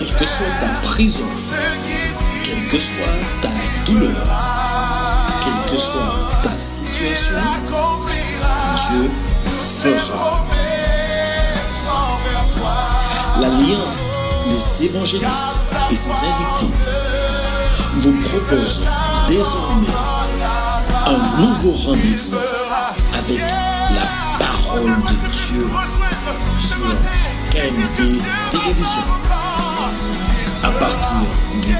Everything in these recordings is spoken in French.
quelle que soit ta prison, quelle que soit ta douleur, quelle que soit ta situation, Dieu fera. L'Alliance des évangélistes et ses invités vous propose désormais un nouveau rendez-vous avec la parole de Dieu sur KMT Télévision. À partir du 17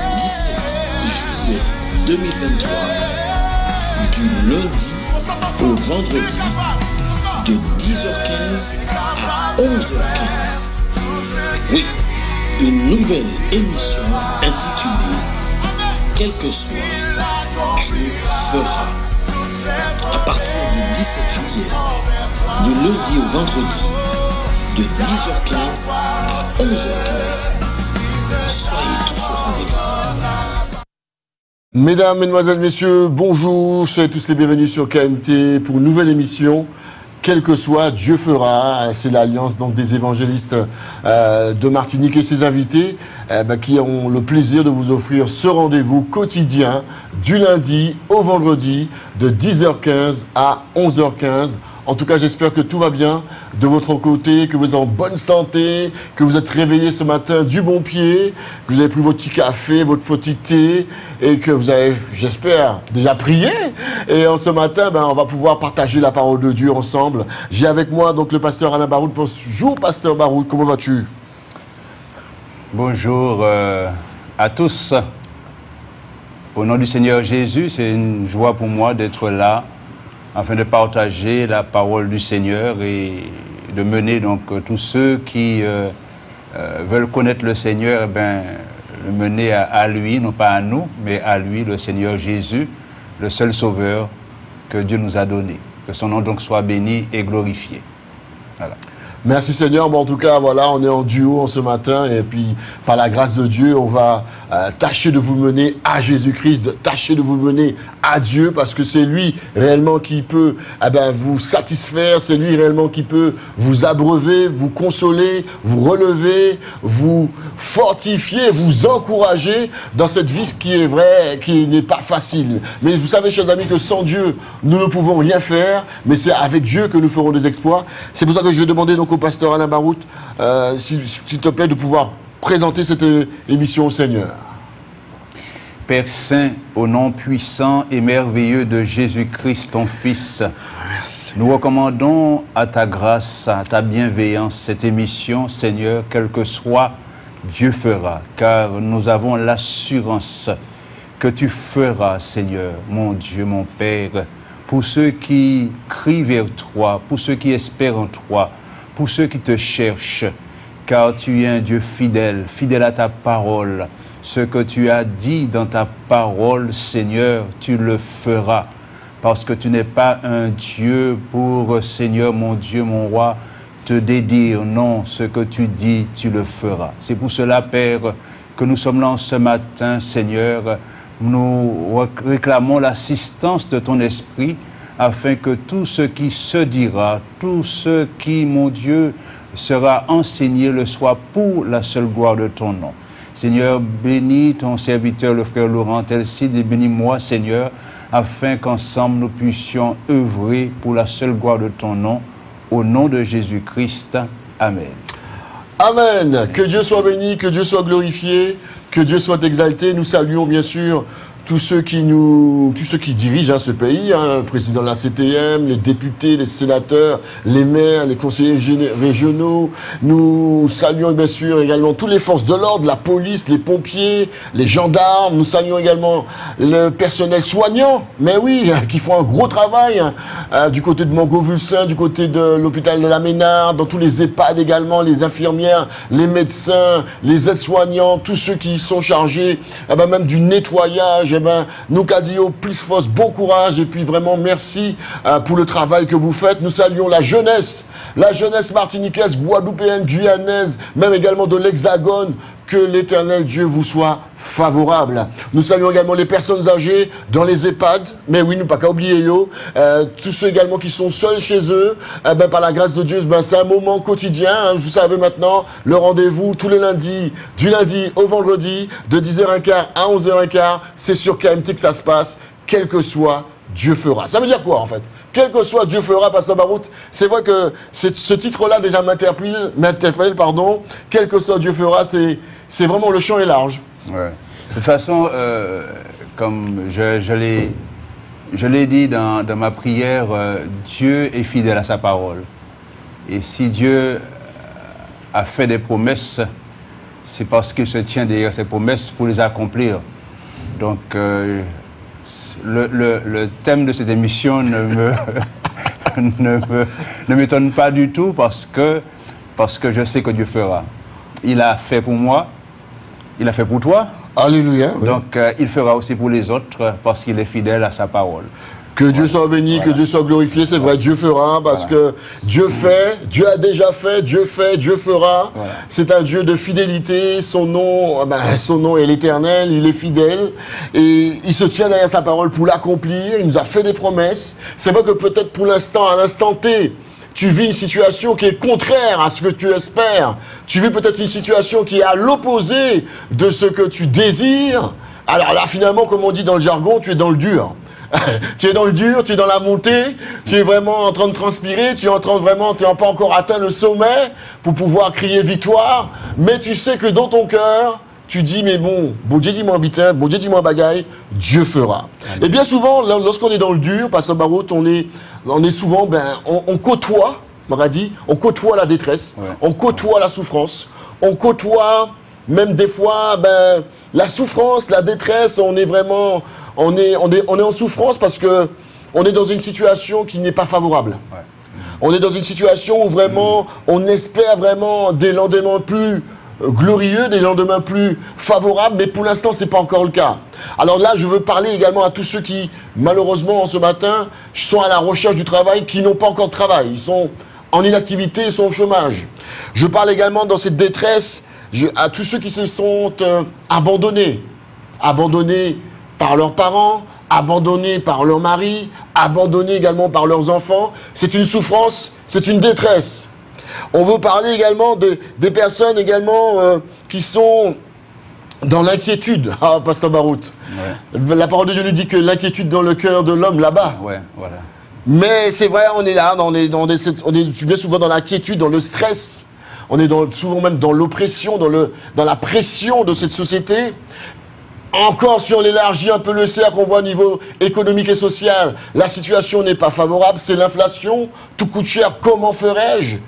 juillet 2023, du lundi au vendredi, de 10h15 à 11h15. Oui, une nouvelle émission intitulée « Quel que soit, Dieu fera ». À partir du 17 juillet, du lundi au vendredi, de 10h15 à 11h15. Soyez tous au rendez-vous. Mesdames, Mesdemoiselles, Messieurs, bonjour. Soyez tous les bienvenus sur KMT pour une nouvelle émission. Quel que soit, Dieu fera. C'est l'alliance donc des évangélistes de Martinique et ses invités qui ont le plaisir de vous offrir ce rendez-vous quotidien du lundi au vendredi de 10h15 à 11h15. En tout cas, j'espère que tout va bien de votre côté, que vous êtes en bonne santé, que vous êtes réveillés ce matin du bon pied, que vous avez pris votre petit café, votre petit thé et que vous avez, j'espère, déjà prié. Et en ce matin, on va pouvoir partager la parole de Dieu ensemble. J'ai avec moi donc le pasteur Alain Baroud. Bonjour, pasteur Baroud, comment vas-tu? Bonjour à tous. Au nom du Seigneur Jésus, c'est une joie pour moi d'être là afin de partager la parole du Seigneur et de mener donc tous ceux qui veulent connaître le Seigneur, le mener à lui, non pas à nous, mais à lui, le Seigneur Jésus, le seul Sauveur que Dieu nous a donné. Que son nom donc soit béni et glorifié. Voilà. Merci Seigneur. En tout cas, voilà, on est en duo en ce matin et puis par la grâce de Dieu, on va tâcher de vous mener à Jésus-Christ, de tâcher de vous mener à Dieu parce que c'est lui réellement qui peut vous satisfaire, c'est lui réellement qui peut vous abreuver, vous consoler, vous relever, vous fortifier, vous encourager dans cette vie qui est vraie, qui n'est pas facile. Mais vous savez, chers amis, que sans Dieu, nous ne pouvons rien faire, mais c'est avec Dieu que nous ferons des exploits. C'est pour ça que je vais demander donc au pasteur Alain Baroud, s'il te plaît, de pouvoir présenter cette émission au Seigneur. Père Saint, au nom puissant et merveilleux de Jésus-Christ, ton Fils, merci, nous recommandons à ta grâce, à ta bienveillance cette émission, Seigneur, quel que soit, Dieu fera, car nous avons l'assurance que tu feras, Seigneur, mon Dieu, mon Père, pour ceux qui crient vers toi, pour ceux qui espèrent en toi, pour ceux qui te cherchent, car tu es un Dieu fidèle, fidèle à ta parole. Ce que tu as dit dans ta parole, Seigneur, tu le feras. Parce que tu n'es pas un Dieu pour, Seigneur, mon Dieu, mon roi, te dédire. Non, ce que tu dis, tu le feras. C'est pour cela, Père, que nous sommes là ce matin, Seigneur. Nous réclamons l'assistance de ton esprit afin que tout ce qui se dira, tout ce qui, mon Dieu, sera enseigné le soit pour la seule gloire de ton nom. Seigneur, bénis ton serviteur, le frère Laurent Telside, et bénis-moi, Seigneur, afin qu'ensemble nous puissions œuvrer pour la seule gloire de ton nom, au nom de Jésus-Christ. Amen. Amen. Que Dieu soit béni, que Dieu soit glorifié, que Dieu soit exalté. Nous saluons bien sûr tous ceux qui dirigent ce pays, le président de la CTM, les députés, les sénateurs, les maires, les conseillers régionaux. Nous saluons bien sûr également toutes les forces de l'ordre, la police, les pompiers, les gendarmes. Nous saluons également le personnel soignant, mais oui, qui font un gros travail du côté de Montgovulsin, du côté de l'hôpital de la Ménard, dans tous les EHPAD également, les infirmières, les médecins, les aides-soignants, tous ceux qui sont chargés même du nettoyage. Nous Cadio, plus force, bon courage et puis vraiment merci pour le travail que vous faites. Nous saluons la jeunesse martiniquaise, guadeloupéenne, guyanaise, même également de l'Hexagone, que l'Éternel Dieu vous soit favorable. Nous saluons également les personnes âgées dans les EHPAD, mais oui, nous pas qu'à oublier yo. Tous ceux également qui sont seuls chez eux, par la grâce de Dieu, c'est un moment quotidien. Hein, vous savez maintenant, le rendez-vous tous les lundis, du lundi au vendredi, de 10h15 à 11h15, c'est sur KMT que ça se passe, quel que soit Dieu fera. Ça veut dire quoi en fait? Quel que soit Dieu fera, Pasteur Barout, c'est vrai que ce titre-là déjà m'interpelle, quel que soit Dieu fera, c'est vraiment le champ est large. Ouais. De toute façon, comme je l'ai dit dans ma prière, Dieu est fidèle à sa parole. Et si Dieu a fait des promesses, c'est parce qu'il se tient derrière ces promesses pour les accomplir. Donc, le thème de cette émission ne m'étonne pas du tout parce que je sais que Dieu fera. Il a fait pour moi, il a fait pour toi. Alléluia. Oui. Donc, il fera aussi pour les autres parce qu'il est fidèle à sa parole. Que Dieu soit béni, que Dieu soit glorifié, c'est vrai, Dieu fera, parce que Dieu fait, Dieu a déjà fait, Dieu fera. Voilà. C'est un Dieu de fidélité, son nom est l'Éternel, il est fidèle, et il se tient derrière sa parole pour l'accomplir, il nous a fait des promesses. C'est vrai que peut-être pour l'instant, à l'instant T, tu vis une situation qui est contraire à ce que tu espères. Tu vis peut-être une situation qui est à l'opposé de ce que tu désires. Alors là, finalement, comme on dit dans le jargon, tu es dans le dur. Tu es dans le dur, tu es dans la montée, tu es vraiment en train de transpirer, tu n'as pas encore atteint le sommet pour pouvoir crier victoire, mais tu sais que dans ton cœur, tu dis, mais bon Dieu dis-moi bitin, bon Dieu dis-moi bagaille, Dieu fera. Et bien souvent, lorsqu'on est dans le dur, Pasteur Barout, on est souvent, on côtoie, on côtoie la détresse, on côtoie la souffrance, on côtoie même des fois, la souffrance, la détresse, on est en souffrance parce que on est dans une situation qui n'est pas favorable. Ouais. On est dans une situation où vraiment, on espère vraiment des lendemains plus glorieux, des lendemains plus favorables, mais pour l'instant, c'est pas encore le cas. Alors là, je veux parler également à tous ceux qui, malheureusement, ce matin, sont à la recherche du travail, qui n'ont pas encore de travail. Ils sont en inactivité, ils sont au chômage. Je parle également dans cette détresse à tous ceux qui se sont abandonnés par leurs parents, abandonnés par leur mari, abandonnés également par leurs enfants. C'est une souffrance, c'est une détresse. On veut parler également des personnes également qui sont dans l'inquiétude. Ah, Pasteur Barout. Ouais. La parole de Dieu nous dit que l'inquiétude dans le cœur de l'homme là-bas. Ouais, voilà. Mais c'est vrai, on est là, on est bien souvent dans l'inquiétude, dans le stress. On est souvent même dans l'oppression, dans la pression de cette société. Encore, si on élargit un peu le cercle, on voit au niveau économique et social, la situation n'est pas favorable, c'est l'inflation, tout coûte cher, comment ferais-je?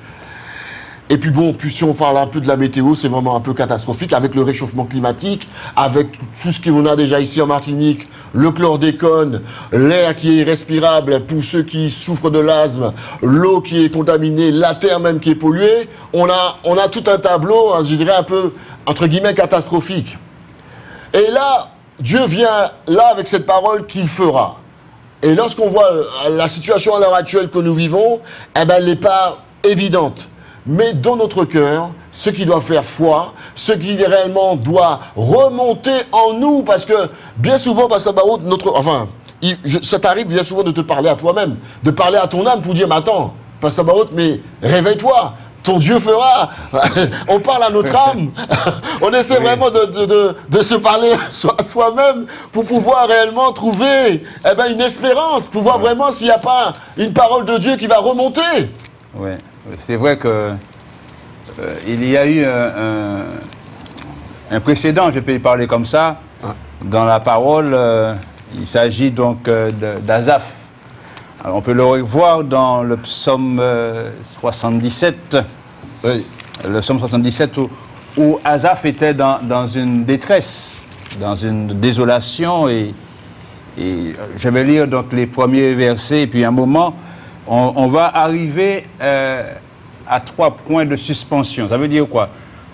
Et puis bon, si on parle un peu de la météo, c'est vraiment un peu catastrophique avec le réchauffement climatique, avec tout ce qu'on a déjà ici en Martinique, le chlordécone, l'air qui est respirable pour ceux qui souffrent de l'asthme, l'eau qui est contaminée, la terre même qui est polluée. On a tout un tableau, je dirais un peu, entre guillemets, catastrophique. Et là, Dieu vient là avec cette parole qu'il fera. Et lorsqu'on voit la situation à l'heure actuelle que nous vivons, elle n'est pas évidente. Mais dans notre cœur, ce qui doit faire foi, ce qui réellement doit remonter en nous, parce que bien souvent, Pasteur Barout, ça t'arrive bien souvent de te parler à toi-même, de parler à ton âme pour dire, mais attends, Pasteur Barout, mais réveille-toi, ton Dieu fera. On parle à notre âme, on essaie vraiment de se parler à soi-même pour pouvoir réellement trouver une espérance, pour voir vraiment s'il n'y a pas une parole de Dieu qui va remonter. Oui. C'est vrai que il y a eu un précédent, je peux y parler comme ça, dans la parole. Il s'agit donc d'Asaph. On peut le revoir dans le psaume 77, oui. Le psaume 77 où Asaph était dans une détresse, dans une désolation. Et je vais lire donc les premiers versets, et puis à un moment, on va arriver à 3 points de suspension. Ça veut dire quoi?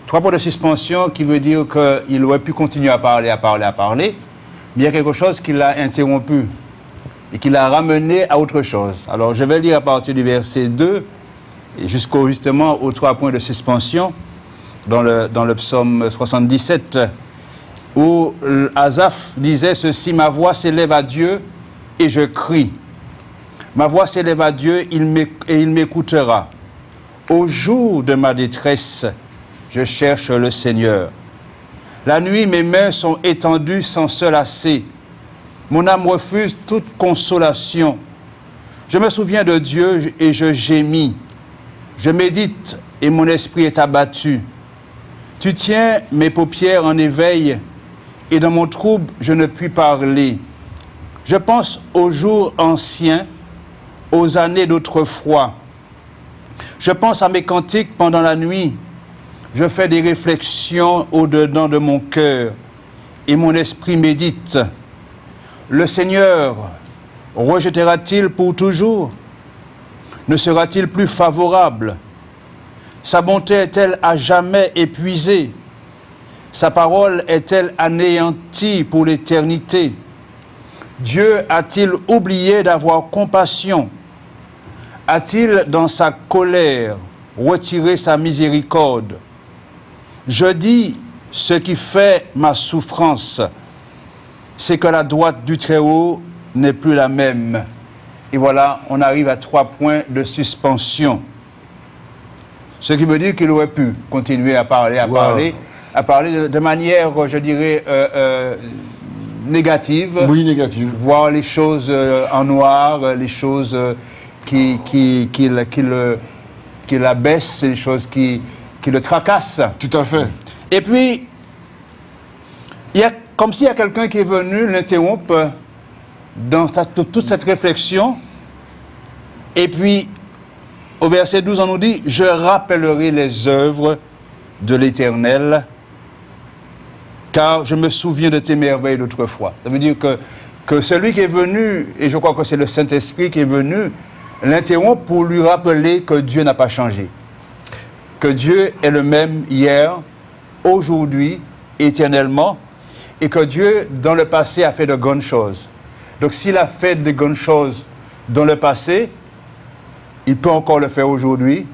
3 points de suspension qui veut dire qu'il aurait pu continuer à parler, mais il y a quelque chose qui l'a interrompu et qui l'a ramené à autre chose. Alors je vais lire à partir du verset 2 et justement aux 3 points de suspension. dans le psaume 77, où Asaph disait ceci: ma voix s'élève à Dieu et je crie. Ma voix s'élève à Dieu et il m'écoutera. Au jour de ma détresse, je cherche le Seigneur. La nuit, mes mains sont étendues sans se lasser. Mon âme refuse toute consolation. Je me souviens de Dieu et je gémis. Je médite et mon esprit est abattu. Tu tiens mes paupières en éveil et dans mon trouble, je ne puis parler. Je pense aux jours anciens, aux années d'autrefois. Je pense à mes cantiques pendant la nuit. Je fais des réflexions au-dedans de mon cœur et mon esprit médite. Le Seigneur rejettera-t-il pour toujours? Ne sera-t-il plus favorable? Sa bonté est-elle à jamais épuisée? Sa parole est-elle anéantie pour l'éternité? Dieu a-t-il oublié d'avoir compassion? A-t-il, dans sa colère, retiré sa miséricorde? Je dis, ce qui fait ma souffrance, c'est que la droite du Très-Haut n'est plus la même. Et voilà, on arrive à 3 points de suspension. Ce qui veut dire qu'il aurait pu continuer à parler, de manière, je dirais, négative. Oui, négative. Voir les choses en noir, les choses qui l'abaissent, les choses qui le tracassent. Tout à fait. Et puis, il y a comme s'il y a quelqu'un qui est venu l'interrompre dans toute cette réflexion. Et puis, au verset 12, on nous dit « Je rappellerai les œuvres de l'Éternel, car je me souviens de tes merveilles d'autrefois. » Ça veut dire que celui qui est venu, et je crois que c'est le Saint-Esprit qui est venu, l'interrompt pour lui rappeler que Dieu n'a pas changé. Que Dieu est le même hier, aujourd'hui, éternellement, et que Dieu, dans le passé, a fait de grandes choses. Donc, s'il a fait de grandes choses dans le passé, il peut encore le faire aujourd'hui,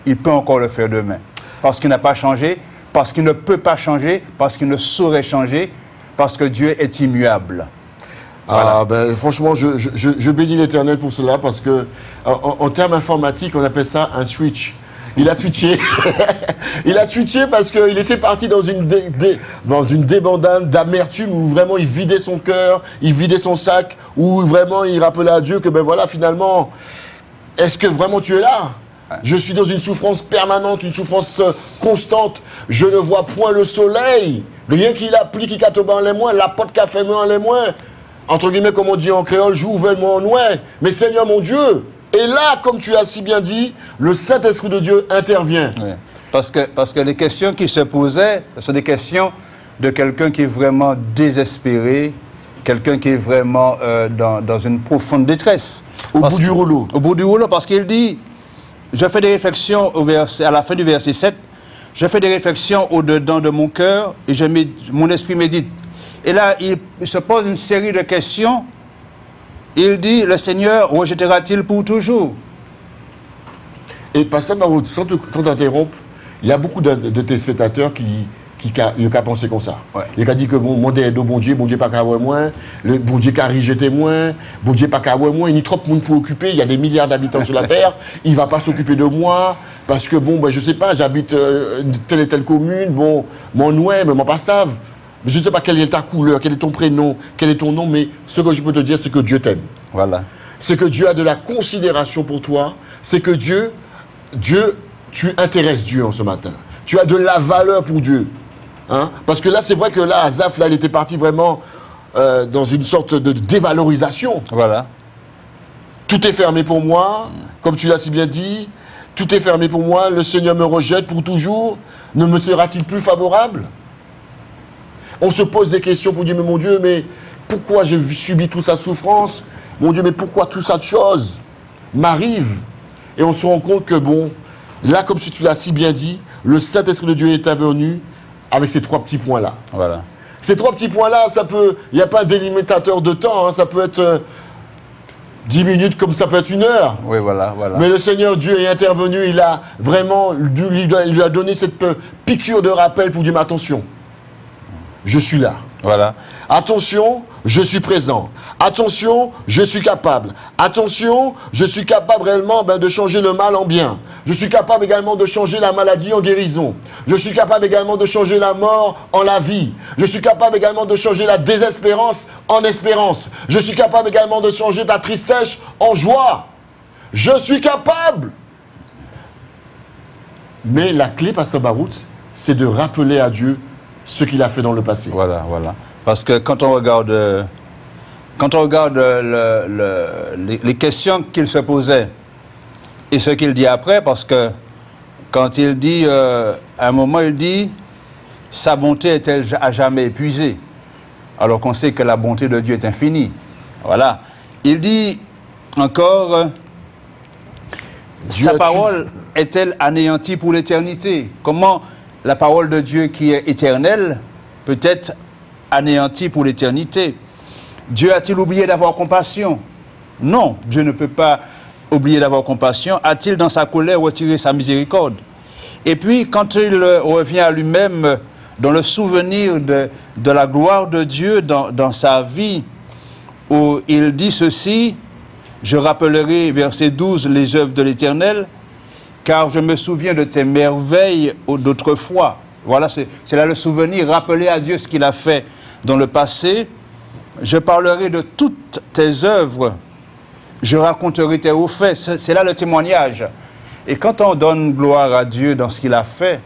il peut encore le faire demain. Parce qu'il n'a pas changé, parce qu'il ne peut pas changer, parce qu'il ne saurait changer, parce que Dieu est immuable. Voilà. Ah, ben, franchement, je bénis l'Éternel pour cela, parce que en termes informatiques, on appelle ça un switch. Il a switché. Il a switché parce qu'il était parti dans une débandade d'amertume où vraiment il vidait son cœur, il vidait son sac, où vraiment il rappelait à Dieu que ben voilà, finalement, est-ce que vraiment tu es là? Je suis dans une souffrance permanente, une souffrance constante. Je ne vois point le soleil. Rien qu'il a pris qui tombe en les moins, la pote qu'a fait en les moins. Entre guillemets, comme on dit en créole, joue moi en ouin. Mais Seigneur mon Dieu, et là, comme tu as si bien dit, le Saint-Esprit de Dieu intervient. Oui. Parce que les questions qui se posaient, ce sont des questions de quelqu'un qui est vraiment désespéré, quelqu'un qui est vraiment dans une profonde détresse. Au bout du rouleau. Au bout du rouleau, parce qu'il dit, je fais des réflexions à la fin du verset 7, je fais des réflexions au-dedans de mon cœur et mon esprit médite. Et là, il se pose une série de questions. Il dit, le Seigneur rejettera-t-il pour toujours? Et Pasteur Marou, sans t'interrompre, il y a beaucoup de téléspectateurs qui ont pensé comme ça. Ouais. Il a dit que mon Dieu est bon Dieu pas qu'à voir moins, le bon Dieu qu'à rejeter moins, bon Dieu pas qu'à voir moins, il y a trop de monde pour occuper, il y a des milliards d'habitants sur la terre, il ne va pas s'occuper de moi, parce que bon, ben, je ne sais pas, j'habite telle et telle commune, bon, mon nom, mais moi pas savent. Je ne sais pas quelle est ta couleur, quel est ton prénom, quel est ton nom, mais ce que je peux te dire, c'est que Dieu t'aime. Voilà. C'est que Dieu a de la considération pour toi, c'est que Dieu, tu intéresses Dieu en ce matin. Tu as de la valeur pour Dieu. Hein? Parce que là, c'est vrai que là, Asaph, là, il était parti vraiment dans une sorte de dévalorisation. Voilà. Tout est fermé pour moi, comme tu l'as si bien dit. Tout est fermé pour moi, le Seigneur me rejette pour toujours. Ne me sera-t-il plus favorable? On se pose des questions pour dire, mais mon Dieu, mais pourquoi j'ai subi toute sa souffrance? Mon Dieu, mais pourquoi toute cette chose m'arrive? Et on se rend compte que, bon, là, comme tu l'as si bien dit, le Saint-Esprit de Dieu est intervenu avec ces 3 petits points-là. Voilà. Ces 3 petits points-là, ça peut... Il n'y a pas d'élimitateur de temps, hein, ça peut être 10 minutes comme ça peut être 1 heure. Oui, voilà, voilà. Mais le Seigneur Dieu est intervenu, il a vraiment, lui a donné cette piqûre de rappel pour dire, mais attention, je suis là. Voilà. Attention, je suis présent. Attention, je suis capable. Attention, je suis capable réellement de changer le mal en bien. Je suis capable également de changer la maladie en guérison. Je suis capable également de changer la mort en la vie. Je suis capable également de changer la désespérance en espérance. Je suis capable également de changer ta tristesse en joie. Je suis capable. Mais la clé, Pasteur Barout, c'est de rappeler à Dieu ce qu'il a fait dans le passé. Voilà, voilà. Parce que quand on regarde les questions qu'il se posait et ce qu'il dit après, parce que quand il dit, à un moment, il dit, sa bonté est-elle à jamais épuisée? Alors qu'on sait que la bonté de Dieu est infinie. Voilà. Il dit encore, sa parole est-elle anéantie pour l'éternité? Comment la parole de Dieu qui est éternelle peut être anéantie pour l'éternité? Dieu a-t-il oublié d'avoir compassion? Non, Dieu ne peut pas oublier d'avoir compassion. A-t-il dans sa colère retiré sa miséricorde? Et puis, quand il revient à lui-même dans le souvenir de la gloire de Dieu dans sa vie, où il dit ceci, je rappellerai, verset 12, les œuvres de l'Éternel, car je me souviens de tes merveilles d'autrefois. Voilà, c'est là le souvenir, rappeler à Dieu ce qu'il a fait dans le passé. Je parlerai de toutes tes œuvres, je raconterai tes hauts faits. C'est là le témoignage. Et quand on donne gloire à Dieu dans ce qu'il a fait,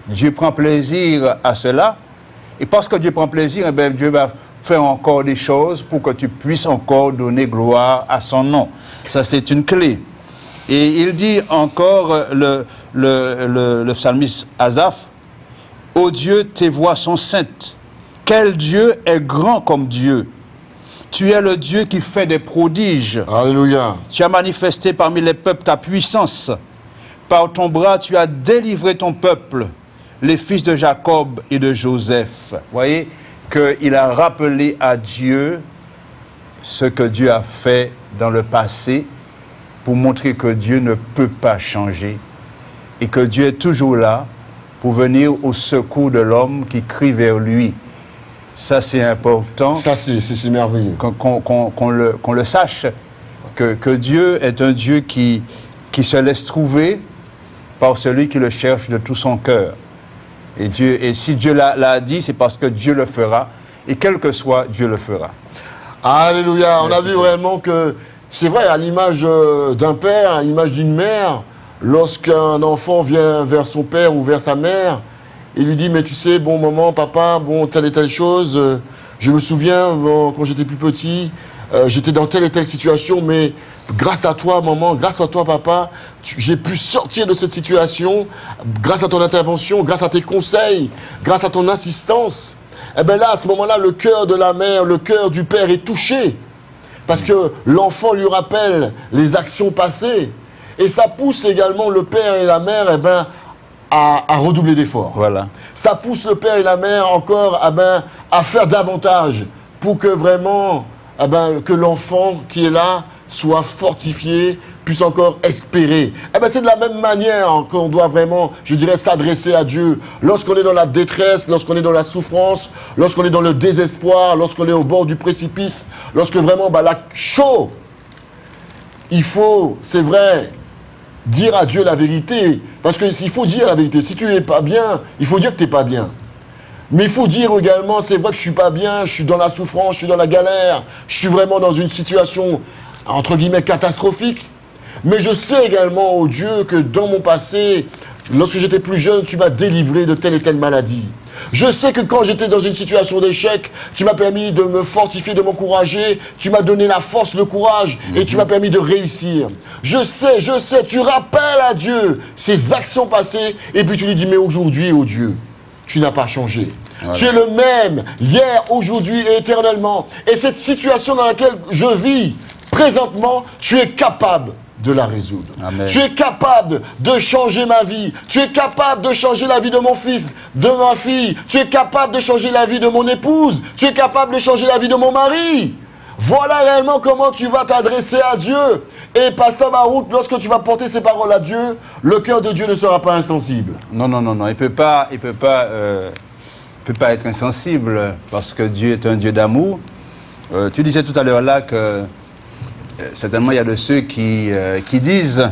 Dieu prend plaisir à cela. Et parce que Dieu prend plaisir, eh bien, Dieu va faire encore des choses pour que tu puisses encore donner gloire à son nom. Ça, c'est une clé. Et il dit encore, le psalmiste Asaph, « Ô Dieu, tes voies sont saintes. Quel Dieu est grand comme Dieu? Tu es le Dieu qui fait des prodiges. Alléluia. Tu as manifesté parmi les peuples ta puissance. Par ton bras, tu as délivré ton peuple, les fils de Jacob et de Joseph. » Vous voyez qu'il a rappelé à Dieu ce que Dieu a fait dans le passé pour montrer que Dieu ne peut pas changer et que Dieu est toujours là pour venir au secours de l'homme qui crie vers lui. Ça, c'est important. Ça, c'est merveilleux. Qu'on le sache, que Dieu est un Dieu qui se laisse trouver par celui qui le cherche de tout son cœur. Et si Dieu l'a dit, c'est parce que Dieu le fera. Et quel que soit, Dieu le fera. Alléluia. On a vu réellement que, c'est vrai, à l'image d'un père, à l'image d'une mère, lorsqu'un enfant vient vers son père ou vers sa mère, il lui dit, mais tu sais, bon, maman, papa, bon, telle et telle chose, je me souviens, bon, quand j'étais plus petit, j'étais dans telle et telle situation, mais grâce à toi, maman, grâce à toi, papa, j'ai pu sortir de cette situation, grâce à ton intervention, grâce à tes conseils, grâce à ton insistance. Eh bien là, à ce moment-là, le cœur de la mère, le cœur du père est touché, parce que l'enfant lui rappelle les actions passées, et ça pousse également le père et la mère, eh ben, à redoubler d'efforts. Voilà. Ça pousse le père et la mère encore à faire davantage pour que vraiment que l'enfant qui est là soit fortifié, puisse encore espérer. C'est de la même manière qu'on doit vraiment, je dirais, s'adresser à Dieu. Lorsqu'on est dans la détresse, lorsqu'on est dans la souffrance, lorsqu'on est dans le désespoir, lorsqu'on est au bord du précipice, lorsque vraiment la chaud, il faut, c'est vrai, dire à Dieu la vérité. Parce qu'il faut dire la vérité. Si tu n'es pas bien, il faut dire que tu n'es pas bien. Mais il faut dire également, c'est vrai que je ne suis pas bien, je suis dans la souffrance, je suis dans la galère, je suis vraiment dans une situation, entre guillemets, catastrophique. Mais je sais également, oh Dieu, que dans mon passé, lorsque j'étais plus jeune, tu m'as délivré de telle et telle maladie. Je sais que quand j'étais dans une situation d'échec, tu m'as permis de me fortifier, de m'encourager, tu m'as donné la force, le courage, et tu m'as permis de réussir. Je sais, tu rappelles à Dieu ses actions passées, et puis tu lui dis, mais aujourd'hui, oh Dieu, tu n'as pas changé. Voilà. Tu es le même, hier, aujourd'hui et éternellement. Et cette situation dans laquelle je vis, présentement, tu es capable de la résoudre. Amen. Tu es capable de changer ma vie. Tu es capable de changer la vie de mon fils, de ma fille. Tu es capable de changer la vie de mon épouse. Tu es capable de changer la vie de mon mari. Voilà réellement comment tu vas t'adresser à Dieu. Et Pasteur Baruch, lorsque tu vas porter ces paroles à Dieu, le cœur de Dieu ne sera pas insensible. Non, non, non, non. Il peut pas être insensible parce que Dieu est un Dieu d'amour. Tu disais tout à l'heure là que certainement il y a de ceux qui disent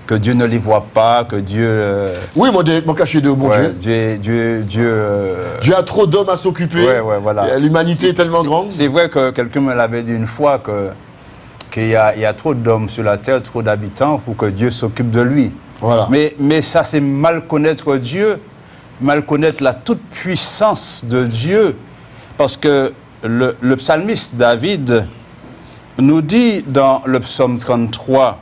que Dieu ne les voit pas, que Dieu... Oui, mon caché de bon Dieu. Dieu a trop d'hommes à s'occuper. Ouais, voilà. L'humanité est tellement grande. C'est vrai que quelqu'un me l'avait dit une fois qu'il y a trop d'hommes sur la terre, trop d'habitants pour que Dieu s'occupe de lui. Voilà. Mais ça, c'est mal connaître Dieu, mal connaître la toute-puissance de Dieu. Parce que le psalmiste David nous dit dans le psaume 33,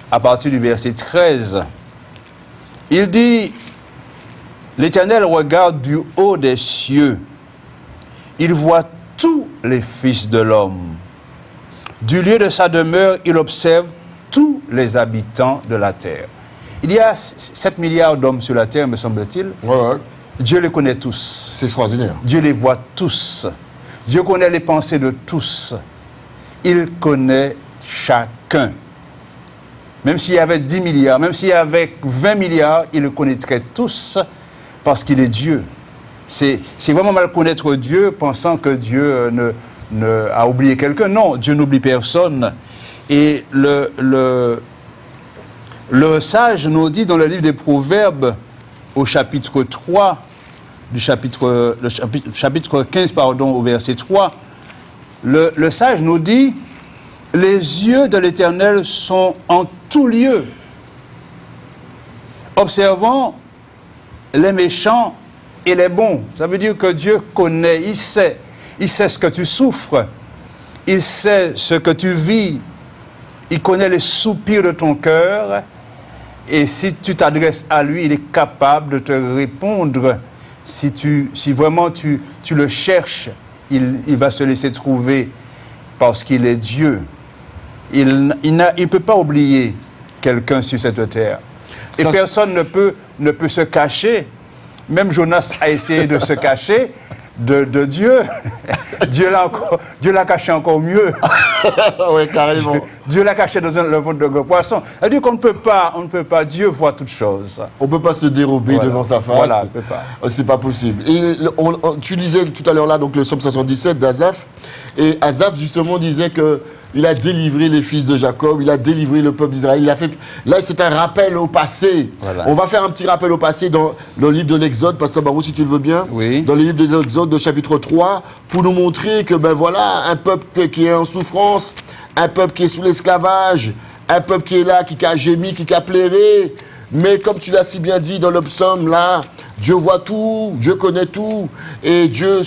à partir du verset 13, il dit « L'Éternel regarde du haut des cieux, il voit tous les fils de l'homme. Du lieu de sa demeure, il observe tous les habitants de la terre. » Il y a 7 milliards d'hommes sur la terre, me semble-t-il. Ouais. Dieu les connaît tous. C'est extraordinaire. Dieu les voit tous. Dieu connaît les pensées de tous. Il connaît chacun. Même s'il y avait 10 milliards, même s'il y avait 20 milliards, il le connaîtrait tous parce qu'il est Dieu. C'est vraiment mal connaître Dieu pensant que Dieu a oublié quelqu'un. Non, Dieu n'oublie personne. Et le sage nous dit dans le livre des Proverbes, au chapitre 3, chapitre 15, pardon, au verset 3, le sage nous dit « Les yeux de l'Éternel sont en tout lieu, observant les méchants et les bons. » Ça veut dire que Dieu connaît, il sait ce que tu souffres, il sait ce que tu vis, il connaît les soupirs de ton cœur, et si tu t'adresses à lui, il est capable de te répondre. Si vraiment tu le cherches, il va se laisser trouver parce qu'il est Dieu. Il ne peut pas oublier quelqu'un sur cette terre. Et ça, personne ne peut se cacher. Même Jonas a essayé de se cacher de Dieu. Dieu l'a caché encore mieux. Oui, carrément. Dieu l'a caché dans le ventre de poisson. C'est-à-dire qu'on ne peut pas, Dieu voit toutes choses. On ne peut pas se dérober devant sa face. Voilà, on ne peut pas. C'est pas possible. Et tu lisais tout à l'heure là, donc le psaume 77 d'Asaph, et Asaph justement disait que il a délivré les fils de Jacob, il a délivré le peuple d'Israël. Là, c'est un rappel au passé. Voilà. On va faire un petit rappel au passé dans le livre de l'Exode, Pasteur Baruch, si tu le veux bien. Oui. Dans le livre de l'Exode, de chapitre 3, pour nous montrer que, ben voilà, un peuple qui est en souffrance, un peuple qui est sous l'esclavage, un peuple qui est là, qui a gémi, qui a pleuré. Mais comme tu l'as si bien dit dans le psaume, là, Dieu voit tout, Dieu connaît tout, et Dieu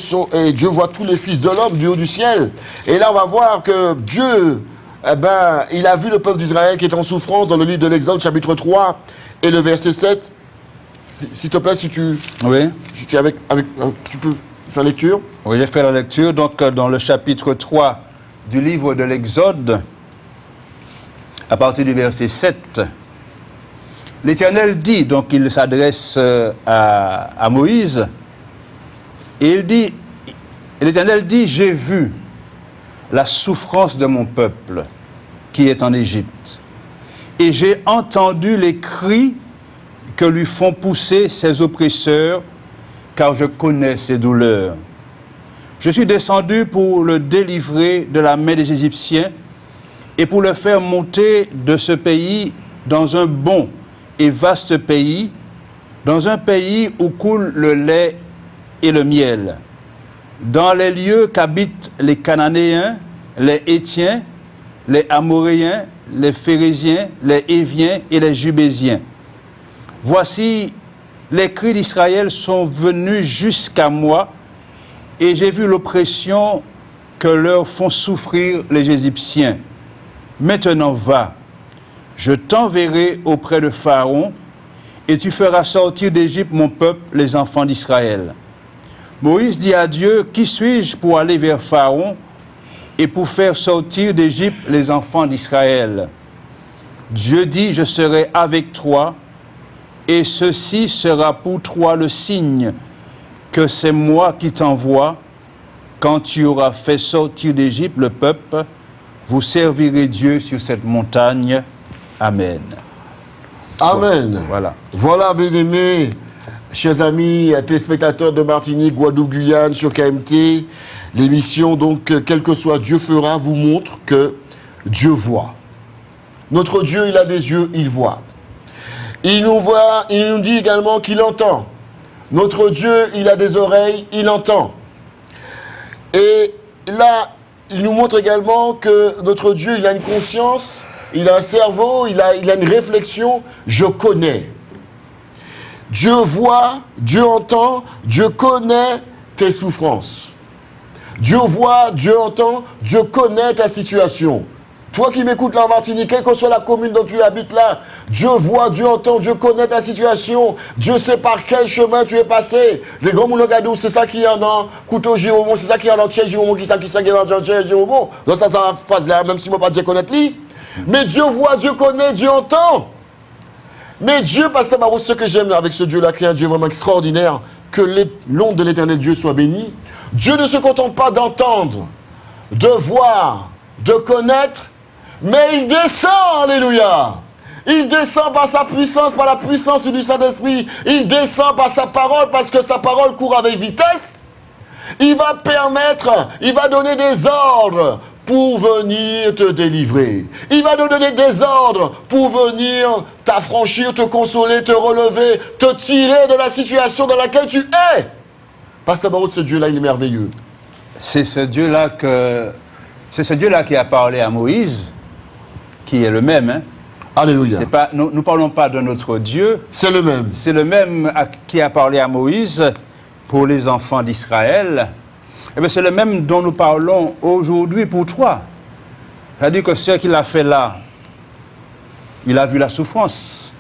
voit tous les fils de l'homme du haut du ciel. Et là, on va voir que Dieu, il a vu le peuple d'Israël qui est en souffrance dans le livre de l'Exode, chapitre 3, et le verset 7. S'il te plaît, si tu... Oui. Si tu peux faire lecture. Oui, j'ai fait la lecture. Donc, dans le chapitre 3 du livre de l'Exode, à partir du verset 7, l'Éternel dit, donc il s'adresse à Moïse, et l'Éternel dit, j'ai vu la souffrance de mon peuple qui est en Égypte, et j'ai entendu les cris que lui font pousser ses oppresseurs, car je connais ses douleurs. Je suis descendu pour le délivrer de la main des Égyptiens, et pour le faire monter de ce pays dans un bon et vaste pays, dans un pays où coule le lait et le miel, dans les lieux qu'habitent les Cananéens, les Hétiens, les Amoréens, les Phérésiens, les Héviens et les Jubésiens. Voici, les cris d'Israël sont venus jusqu'à moi, et j'ai vu l'oppression que leur font souffrir les Égyptiens. Maintenant va, je t'enverrai auprès de Pharaon, et tu feras sortir d'Égypte mon peuple, les enfants d'Israël. Moïse dit à Dieu, qui suis-je pour aller vers Pharaon et pour faire sortir d'Égypte les enfants d'Israël? Dieu dit, je serai avec toi, et ceci sera pour toi le signe que c'est moi qui t'envoie. Quand tu auras fait sortir d'Égypte le peuple, vous servirez Dieu sur cette montagne. Amen. Amen. Voilà. Voilà, bien-aimés, chers amis, téléspectateurs de Martinique, Guadeloupe, Guyane, sur KMT. L'émission, donc, quel que soit Dieu fera, vous montre que Dieu voit. Notre Dieu, il a des yeux, il voit. Il nous voit, il nous dit également qu'il entend. Notre Dieu, il a des oreilles, il entend. Et là, il nous montre également que notre Dieu, il a une conscience, il a un cerveau, il a une réflexion. Je connais. Dieu voit, Dieu entend, Dieu connaît tes souffrances. Dieu voit, Dieu entend, Dieu connaît ta situation. Toi qui m'écoutes là en Martinique, quelle que soit la commune dont tu habites là, Dieu voit, Dieu entend, Dieu connaît ta situation. Dieu sait par quel chemin tu es passé. Les grands moulogadou, c'est ça qui y a dans Couteau Giromon, c'est ça qui y a dans Tchè Giromon, qui y a dans Tchè Giromon. Donc ça phase là, même si moi pas Dieu connaître lui. Mais Dieu voit, Dieu connaît, Dieu entend. Mais Dieu, parce que ce que j'aime avec ce Dieu-là, qui est un Dieu vraiment extraordinaire, que l'onde de l'éternel Dieu soit béni. Dieu ne se contente pas d'entendre, de voir, de connaître, mais il descend, alléluia. Il descend par sa puissance, par la puissance du Saint-Esprit. Il descend par sa parole, parce que sa parole court avec vitesse. Il va permettre, il va donner des ordres pour venir te délivrer. Il va te donner des ordres pour venir t'affranchir, te consoler, te relever, te tirer de la situation dans laquelle tu es. Parce que ce Dieu-là, il est merveilleux. C'est ce Dieu-là qui a parlé à Moïse, qui est le même. Hein? Alléluia. Nous ne parlons pas de notre Dieu. C'est le même. C'est le même qui a parlé à Moïse pour les enfants d'Israël. Eh bien, c'est le même dont nous parlons aujourd'hui pour toi. C'est-à-dire que ce qu'il a fait là, il a vu la souffrance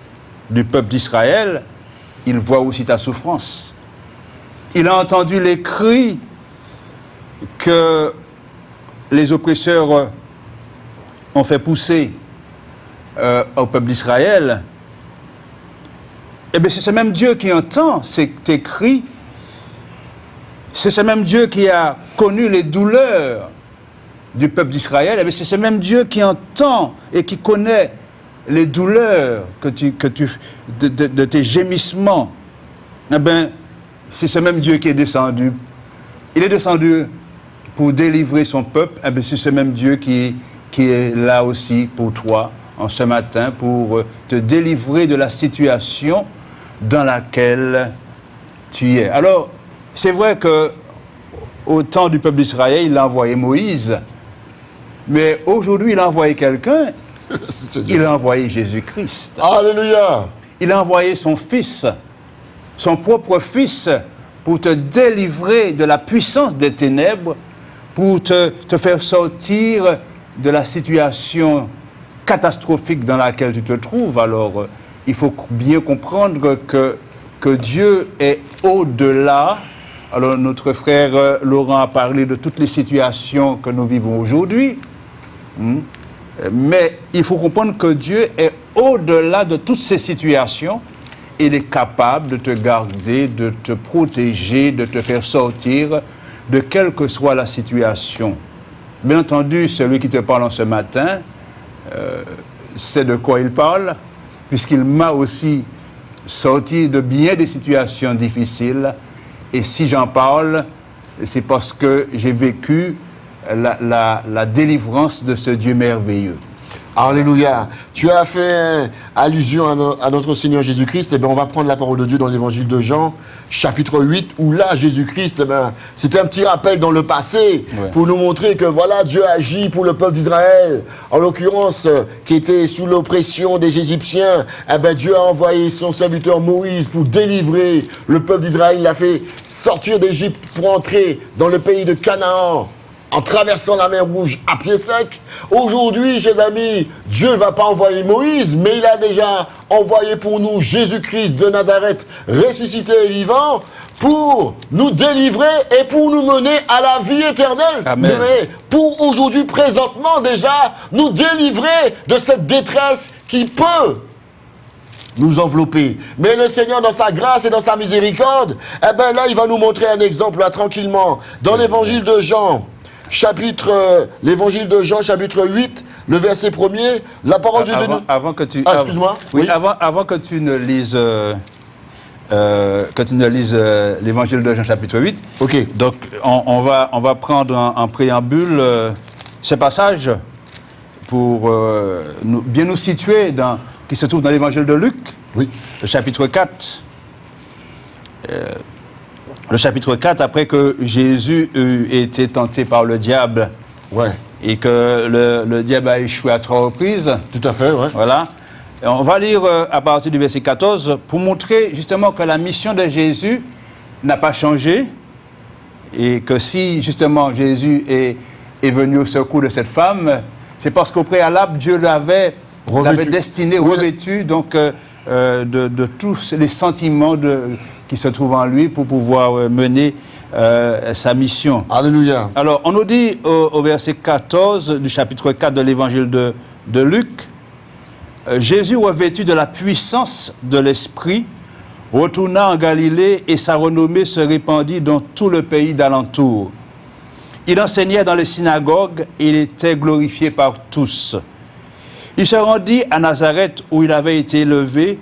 du peuple d'Israël, il voit aussi ta souffrance. Il a entendu les cris que les oppresseurs ont fait pousser au peuple d'Israël. Eh bien, c'est ce même Dieu qui entend tes cris. C'est ce même Dieu qui a connu les douleurs du peuple d'Israël. Eh bien, c'est ce même Dieu qui entend et qui connaît les douleurs de tes gémissements. Eh bien, c'est ce même Dieu qui est descendu. Il est descendu pour délivrer son peuple. Eh bien, c'est ce même Dieu qui est là aussi pour toi en ce matin, pour te délivrer de la situation dans laquelle tu es. Alors, c'est vrai qu'au temps du peuple d'Israël, il a envoyé Moïse, mais aujourd'hui, il a envoyé quelqu'un, il a envoyé Jésus-Christ. Alléluia. Il a envoyé son Fils, son propre Fils, pour te délivrer de la puissance des ténèbres, pour te faire sortir de la situation catastrophique dans laquelle tu te trouves. Alors, il faut bien comprendre que Dieu est au-delà. Alors, notre frère Laurent a parlé de toutes les situations que nous vivons aujourd'hui. Mais il faut comprendre que Dieu est au-delà de toutes ces situations. Il est capable de te garder, de te protéger, de te faire sortir de quelle que soit la situation. Bien entendu, celui qui te parle en ce matin, c'est de quoi il parle, puisqu'il m'a aussi sorti de bien des situations difficiles. Et si j'en parle, c'est parce que j'ai vécu la délivrance de ce Dieu merveilleux. Alléluia. Tu as fait allusion à notre Seigneur Jésus-Christ. Eh bien, on va prendre la parole de Dieu dans l'évangile de Jean, chapitre 8, où là, Jésus-Christ, eh bien, c'était un petit rappel dans le passé pour nous montrer que voilà, Dieu agit pour le peuple d'Israël. En l'occurrence, qui était sous l'oppression des Égyptiens, eh bien, Dieu a envoyé son serviteur Moïse pour délivrer le peuple d'Israël. Il l'a fait sortir d'Égypte pour entrer dans le pays de Canaan, en traversant la mer Rouge à pied sec. Aujourd'hui, chers amis, Dieu ne va pas envoyer Moïse, mais il a déjà envoyé pour nous Jésus-Christ de Nazareth, ressuscité et vivant, pour nous délivrer et pour nous mener à la vie éternelle. Amen. Mais pour aujourd'hui, présentement déjà, nous délivrer de cette détresse qui peut nous envelopper. Mais le Seigneur, dans sa grâce et dans sa miséricorde, eh bien là, il va nous montrer un exemple, là, tranquillement. Dans l'évangile de Jean, l'évangile de Jean, chapitre 8, le verset 1er, la parole de Dieu nous... Avant que tu... excuse-moi. Oui, oui. Avant que tu ne lises... l'évangile de Jean chapitre 8. Ok. Donc, on va prendre en préambule ce passage pour bien nous situer qui se trouve dans l'évangile de Luc, oui. Le chapitre 4. Le chapitre 4, après que Jésus eut été tenté par le diable, ouais. Et que le diable a échoué à 3 reprises. Tout à fait, ouais. Voilà. Et on va lire à partir du verset 14 pour montrer justement que la mission de Jésus n'a pas changé et que si justement Jésus est venu au secours de cette femme, c'est parce qu'au préalable, Dieu l'avait destiné, revêtu donc, de tous les sentiments qui se trouvent en lui pour pouvoir mener sa mission. Alléluia. Alors, on nous dit au verset 14 du chapitre 4 de l'évangile de Luc, Jésus, revêtu de la puissance de l'Esprit, retourna en Galilée et sa renommée se répandit dans tout le pays d'alentour. Il enseignait dans les synagogues et il était glorifié par tous. Il se rendit à Nazareth où il avait été élevé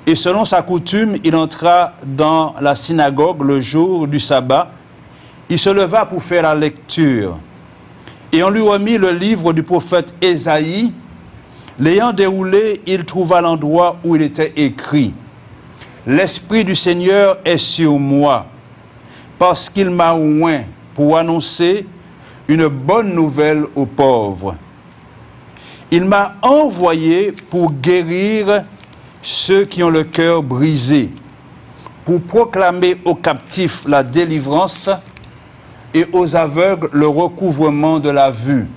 et selon sa coutume, il entra dans la synagogue le jour du sabbat. Il se leva pour faire la lecture et on lui remit le livre du prophète Ésaïe. L'ayant déroulé, il trouva l'endroit où il était écrit « L'Esprit du Seigneur est sur moi, parce qu'il m'a oint pour annoncer une bonne nouvelle aux pauvres. Il m'a envoyé pour guérir ceux qui ont le cœur brisé, pour proclamer aux captifs la délivrance et aux aveugles le recouvrement de la vue,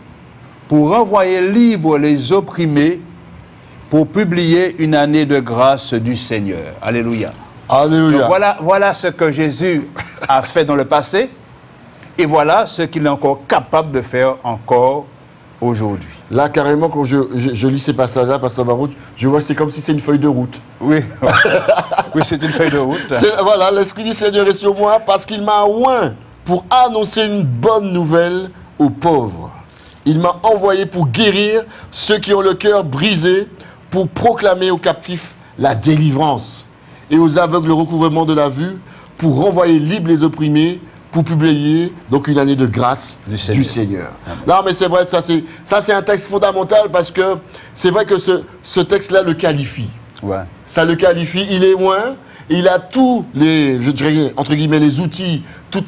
pour renvoyer libres les opprimés, pour publier une année de grâce du Seigneur. » Alléluia. Alléluia. Donc voilà ce que Jésus a fait dans le passé, et voilà ce qu'il est encore capable de faire encore aujourd'hui. Là, carrément, quand je lis ces passages-là, Pasteur Baroud, je vois que c'est comme si c'est une feuille de route. Oui, oui, c'est une feuille de route. Voilà, l'Esprit du Seigneur est sur moi, parce qu'il m'a oint pour annoncer une bonne nouvelle aux pauvres. Il m'a envoyé pour guérir ceux qui ont le cœur brisé, pour proclamer aux captifs la délivrance et aux aveugles le recouvrement de la vue, pour renvoyer libres les opprimés, pour publier donc une année de grâce du Seigneur. Non, mais c'est vrai, ça c'est un texte fondamental parce que c'est vrai que ce texte-là le qualifie. Ouais. Ça le qualifie, il est loin, il a tous les, je dirais, entre guillemets, les outils,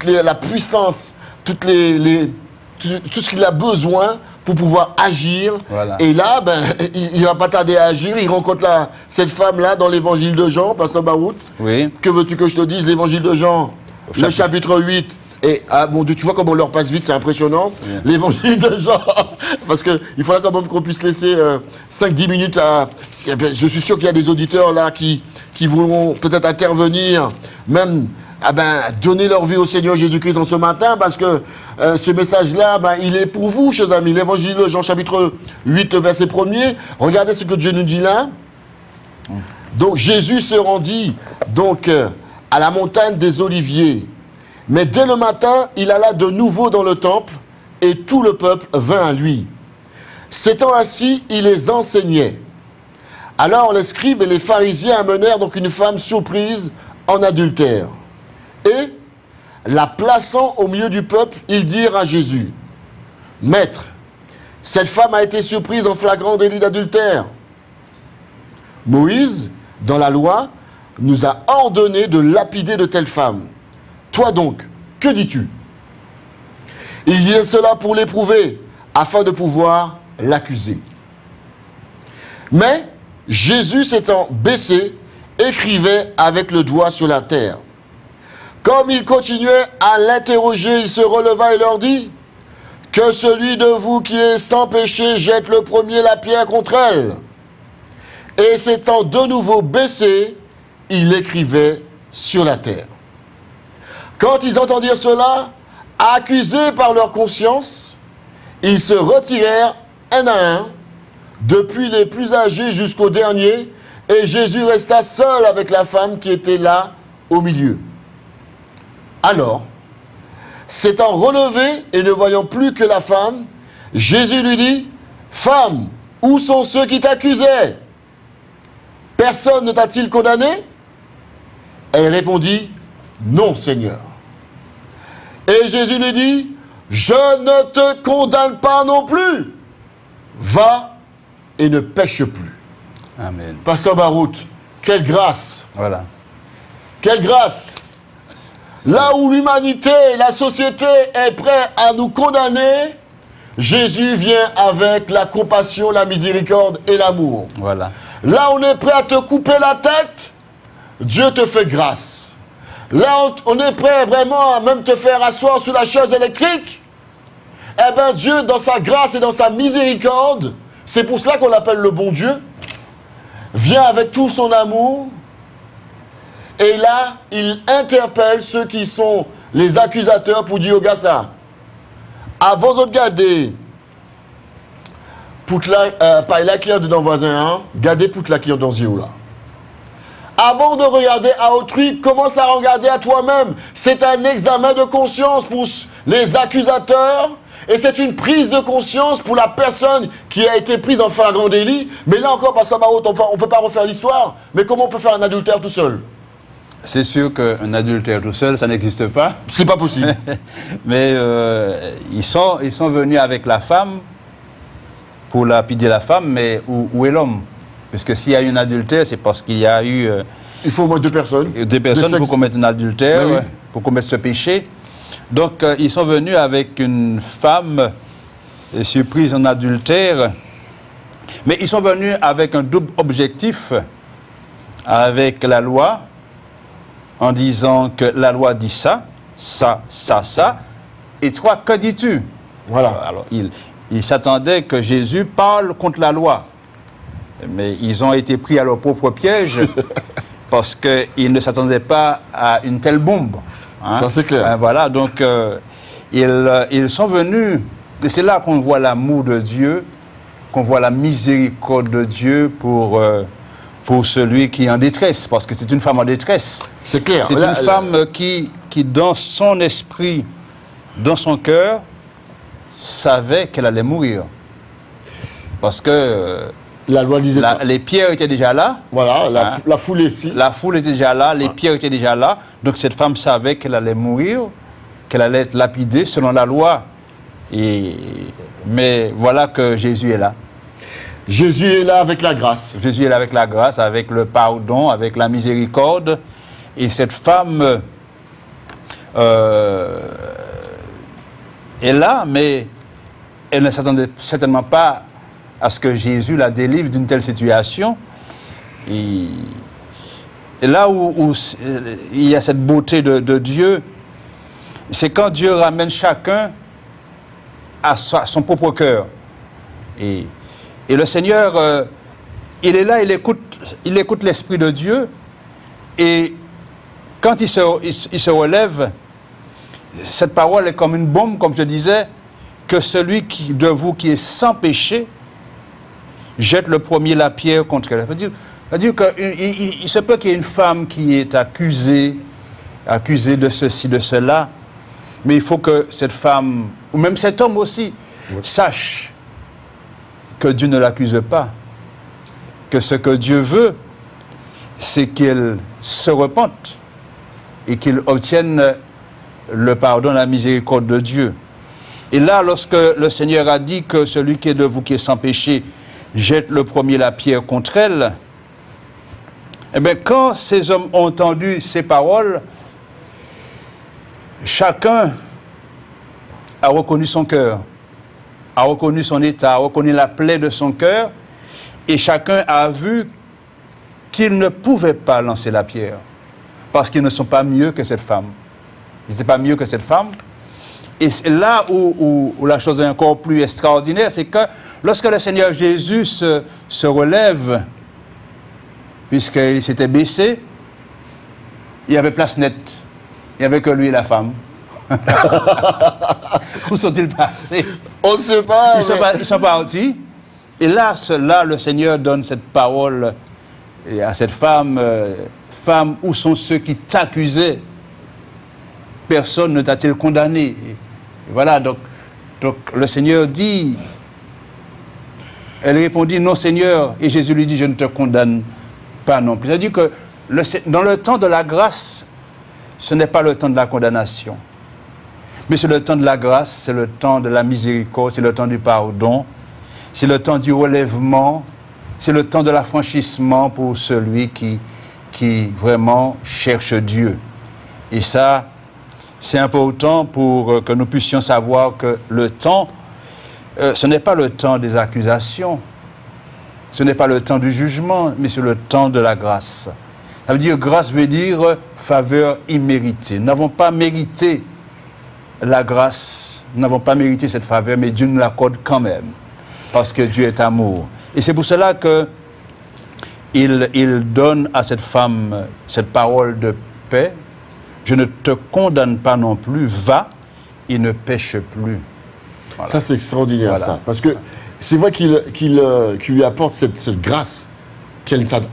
la puissance, tout ce qu'il a besoin pour pouvoir agir. Voilà. Et là, il ne va pas tarder à agir. Il rencontre cette femme-là dans l'évangile de Jean, Pasteur Baroud. Oui. Que veux-tu que je te dise? L'évangile de Jean, le chapitre 8. Et, mon Dieu, tu vois comment on leur passe vite, c'est impressionnant. Yeah. L'évangile de Jean, parce qu'il faudra quand même qu'on puisse laisser 5-10 minutes à... Je suis sûr qu'il y a des auditeurs là qui vont peut-être intervenir, même... donner leur vie au Seigneur Jésus-Christ en ce matin, parce que ce message-là, il est pour vous, chers amis. L'évangile de Jean, chapitre 8, le verset 1er. Regardez ce que Dieu nous dit là. Donc, Jésus se rendit donc à la montagne des Oliviers. Mais dès le matin, il alla de nouveau dans le temple, et tout le peuple vint à lui. S'étant assis, il les enseignait. Alors, les scribes et les pharisiens amenèrent donc une femme surprise en adultère. Et, la plaçant au milieu du peuple, ils dirent à Jésus, « Maître, cette femme a été surprise en flagrant délit d'adultère. Moïse, dans la loi, nous a ordonné de lapider de telles femmes. Toi donc, que dis-tu » Il disait cela pour l'éprouver, afin de pouvoir l'accuser. Mais, Jésus s'étant baissé, écrivait avec le doigt sur la terre. Comme il continuait à l'interroger, il se releva et leur dit, « Que celui de vous qui est sans péché jette le premier la pierre contre elle. » Et s'étant de nouveau baissé, il écrivait sur la terre. Quand ils entendirent cela, accusés par leur conscience, ils se retirèrent un à un, depuis les plus âgés jusqu'aux derniers, Et Jésus resta seul avec la femme qui était là au milieu. Alors, s'étant relevé et ne voyant plus que la femme, Jésus lui dit, « Femme, où sont ceux qui t'accusaient? Personne ne t'a-t-il condamné ?» Elle répondit, « Non, Seigneur. » Et Jésus lui dit, « Je ne te condamne pas non plus. Va et ne pêche plus. » Amen. Pasteur Barout, quelle grâce! Voilà. Quelle grâce! Là où l'humanité, la société est prête à nous condamner, Jésus vient avec la compassion, la miséricorde et l'amour. Voilà. Là où on est prêt à te couper la tête, Dieu te fait grâce. Là où on est prêt vraiment à même te faire asseoir sous la chaise électrique, eh bien Dieu, dans sa grâce et dans sa miséricorde, c'est pour cela qu'on l'appelle le bon Dieu, vient avec tout son amour. Et là, il interpelle ceux qui sont les accusateurs pour dire, regarde ça. Avant de regarder pour par la qui est dans voisin, hein, gardez pour la qui est dans yeux là. Avant de regarder à autrui, commence à regarder à toi-même. C'est un examen de conscience pour les accusateurs et c'est une prise de conscience pour la personne qui a été prise en flagrant délit. Mais là encore, parce qu'on ne peut pas refaire l'histoire, mais comment on peut faire un adultère tout seul? C'est sûr qu'un adultère tout seul, ça n'existe pas. C'est pas possible. Mais ils sont venus avec la femme pour lapider la femme, mais où est l'homme? Puisque s'il y a eu un adultère, c'est parce qu'il y a eu... il faut au moins deux personnes. Deux personnes pour commettre un adultère, oui. pour commettre ce péché. Donc, ils sont venus avec une femme surprise en adultère. Mais ils sont venus avec un double objectif, avec la loi, en disant que la loi dit ça, ça, ça, ça. Et toi, que dis-tu? Voilà. Alors, ils s'attendaient que Jésus parle contre la loi. Mais ils ont été pris à leur propre piège parce qu'ils ne s'attendaient pas à une telle bombe. Hein? Ça, c'est clair. Voilà, donc ils sont venus, et c'est là qu'on voit l'amour de Dieu, qu'on voit la miséricorde de Dieu pour celui qui est en détresse, parce que c'est une femme en détresse. C'est clair. C'est une femme qui, dans son esprit, dans son cœur, savait qu'elle allait mourir. Parce que... la loi disait ça. Les pierres étaient déjà là. Voilà, la foule ici. La foule était déjà là, les pierres étaient déjà là. Donc cette femme savait qu'elle allait mourir, qu'elle allait être lapidée selon la loi. Mais voilà que Jésus est là. Jésus est là avec la grâce. Jésus est là avec la grâce, avec le pardon, avec la miséricorde. Et cette femme est là, mais elle ne s'attendait certainement pas à ce que Jésus la délivre d'une telle situation. Et là où il y a cette beauté de Dieu, c'est quand Dieu ramène chacun à son propre cœur. Et le Seigneur, il est là, il écoute l'Esprit de Dieu. Et quand il se relève, cette parole est comme une bombe, comme je disais, que celui de vous qui est sans péché jette le premier la pierre contre elle. C'est-à-dire qu'il se peut qu'il y ait une femme qui est accusée de ceci, de cela, mais il faut que cette femme, ou même cet homme aussi, sache que Dieu ne l'accuse pas, que ce que Dieu veut, c'est qu'elle se repente et qu'il obtienne le pardon, la miséricorde de Dieu. Et là, lorsque le Seigneur a dit que celui qui est de vous qui est sans péché jette le premier la pierre contre elle, eh bien, quand ces hommes ont entendu ces paroles, chacun a reconnu son cœur, a reconnu son état, a reconnu la plaie de son cœur, et chacun a vu qu'ils ne pouvaient pas lancer la pierre, parce qu'ils ne sont pas mieux que cette femme. Ils n'étaient pas mieux que cette femme. Et c'est là où la chose est encore plus extraordinaire, c'est que lorsque le Seigneur Jésus se relève, puisqu'il s'était baissé, il y avait place nette. Il n'y avait que lui et la femme. Où sont-ils passés? On ne sait pas. Ils sont partis. Et là, le Seigneur donne cette parole et à cette femme, femme, où sont ceux qui t'accusaient? Personne ne t'a-t-il condamné? Et voilà, donc le Seigneur dit, elle répondit, non Seigneur, et Jésus lui dit, je ne te condamne pas non plus. C'est-à-dire que dans le temps de la grâce, ce n'est pas le temps de la condamnation, mais c'est le temps de la grâce, c'est le temps de la miséricorde, c'est le temps du pardon, c'est le temps du relèvement, c'est le temps de l'affranchissement pour celui qui vraiment cherche Dieu. Et ça, c'est important pour que nous puissions savoir que le temps, ce n'est pas le temps des accusations, ce n'est pas le temps du jugement, mais c'est le temps de la grâce. Ça veut dire, grâce veut dire faveur imméritée. Nous n'avons pas mérité la grâce, nous n'avons pas mérité cette faveur, mais Dieu nous l'accorde quand même, parce que Dieu est amour. Et c'est pour cela qu'il donne à cette femme cette parole de paix. Je ne te condamne pas non plus, va et ne pêche plus. Voilà. Ça, c'est extraordinaire, Voilà. ça. Parce que c'est vrai qu'il lui apporte cette grâce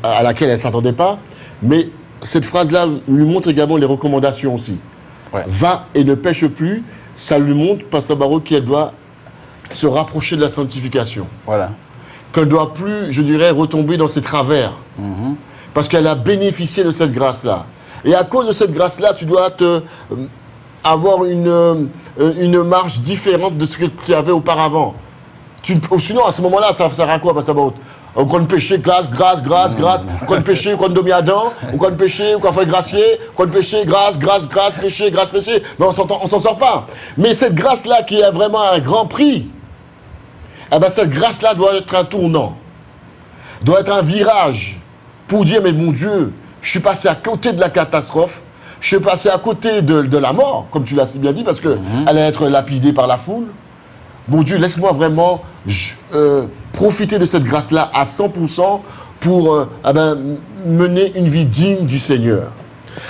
à laquelle elle ne s'attendait pas, mais cette phrase-là lui montre également les recommandations aussi. Ouais. Va et ne pêche plus, ça lui montre, Pasteur Barraud, qu'elle doit se rapprocher de la sanctification. Voilà. Qu'elle ne doit plus, je dirais, retomber dans ses travers. Parce qu'elle a bénéficié de cette grâce-là. Et à cause de cette grâce-là, tu dois avoir une marche différente de ce que tu avais auparavant. Sinon, à ce moment-là, ça sert à quoi, Pasteur Barraud? Ou qu'on péché, grâce, qu'on péché, qu'on domi Adam, ou qu'on péché, ou qu'on fait gracier, qu'on péché, grâce, péché, péché. Mais on s'en sort pas. Mais cette grâce-là qui a vraiment un grand prix, eh ben cette grâce-là doit être un tournant, doit être un virage pour dire, mais mon Dieu, je suis passé à côté de la catastrophe, je suis passé à côté de la mort, comme tu l'as si bien dit, parce qu'elle allait être lapidée par la foule. Mon Dieu, laisse-moi vraiment profiter de cette grâce-là à 100% pour mener une vie digne du Seigneur.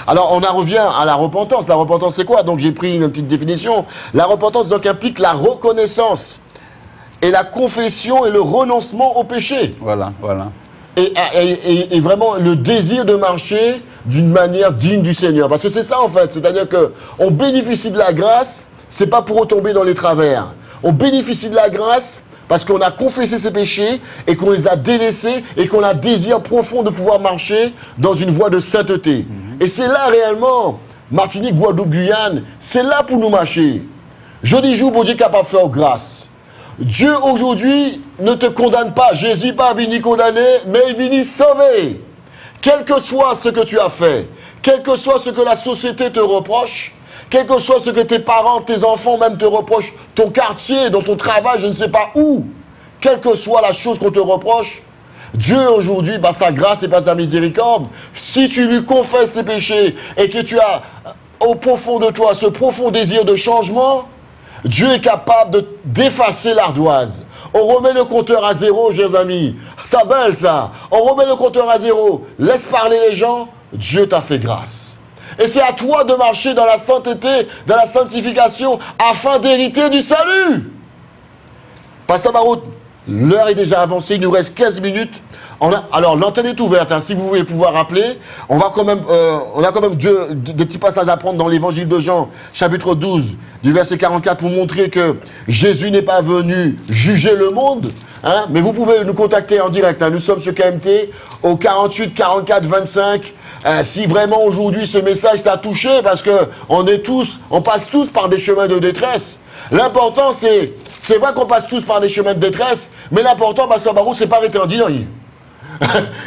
Alors, on en revient à la repentance. La repentance, c'est quoi? Donc, j'ai pris une petite définition. La repentance, donc, implique la reconnaissance et la confession et le renoncement au péché. Voilà. Et vraiment le désir de marcher d'une manière digne du Seigneur. Parce que c'est ça, en fait. C'est-à-dire qu'on bénéficie de la grâce, c'est pas pour retomber dans les travers. On bénéficie de la grâce parce qu'on a confessé ses péchés et qu'on les a délaissés et qu'on a désir profond de pouvoir marcher dans une voie de sainteté. Et c'est là réellement, Martinique, Guadeloupe, Guyane, c'est là pour nous marcher. Jeudi jour, bon Dieu est capable de faire grâce. Dieu aujourd'hui ne te condamne pas. Jésus n'est pas venu condamner, mais il vient sauver. Quel que soit ce que tu as fait, quel que soit ce que la société te reproche, quel que soit ce que tes parents, tes enfants même te reprochent, ton quartier, dans ton travail, je ne sais pas où, quelle que soit la chose qu'on te reproche, Dieu aujourd'hui, par sa grâce et par sa miséricorde, si tu lui confesses tes péchés et que tu as au profond de toi ce profond désir de changement, Dieu est capable d'effacer l'ardoise. On remet le compteur à zéro, chers amis. Ça belle, ça. On remet le compteur à zéro. Laisse parler les gens. Dieu t'a fait grâce. Et c'est à toi de marcher dans la sainteté, dans la sanctification, afin d'hériter du salut. Pasteur Barraud, l'heure est déjà avancée. Il nous reste 15 minutes. Alors, l'antenne est ouverte, hein, si vous voulez pouvoir rappeler. On a quand même des petits passages à prendre dans l'évangile de Jean, chapitre 12, du verset 44, pour montrer que Jésus n'est pas venu juger le monde. Hein, mais vous pouvez nous contacter en direct. Hein, nous sommes sur KMT au 48 44 25. Si vraiment aujourd'hui ce message t'a touché, parce que on passe tous par des chemins de détresse. L'important c'est vrai qu'on passe tous par des chemins de détresse, mais l'important, Pasteur Barraud, c'est pas arrêter en dînerie.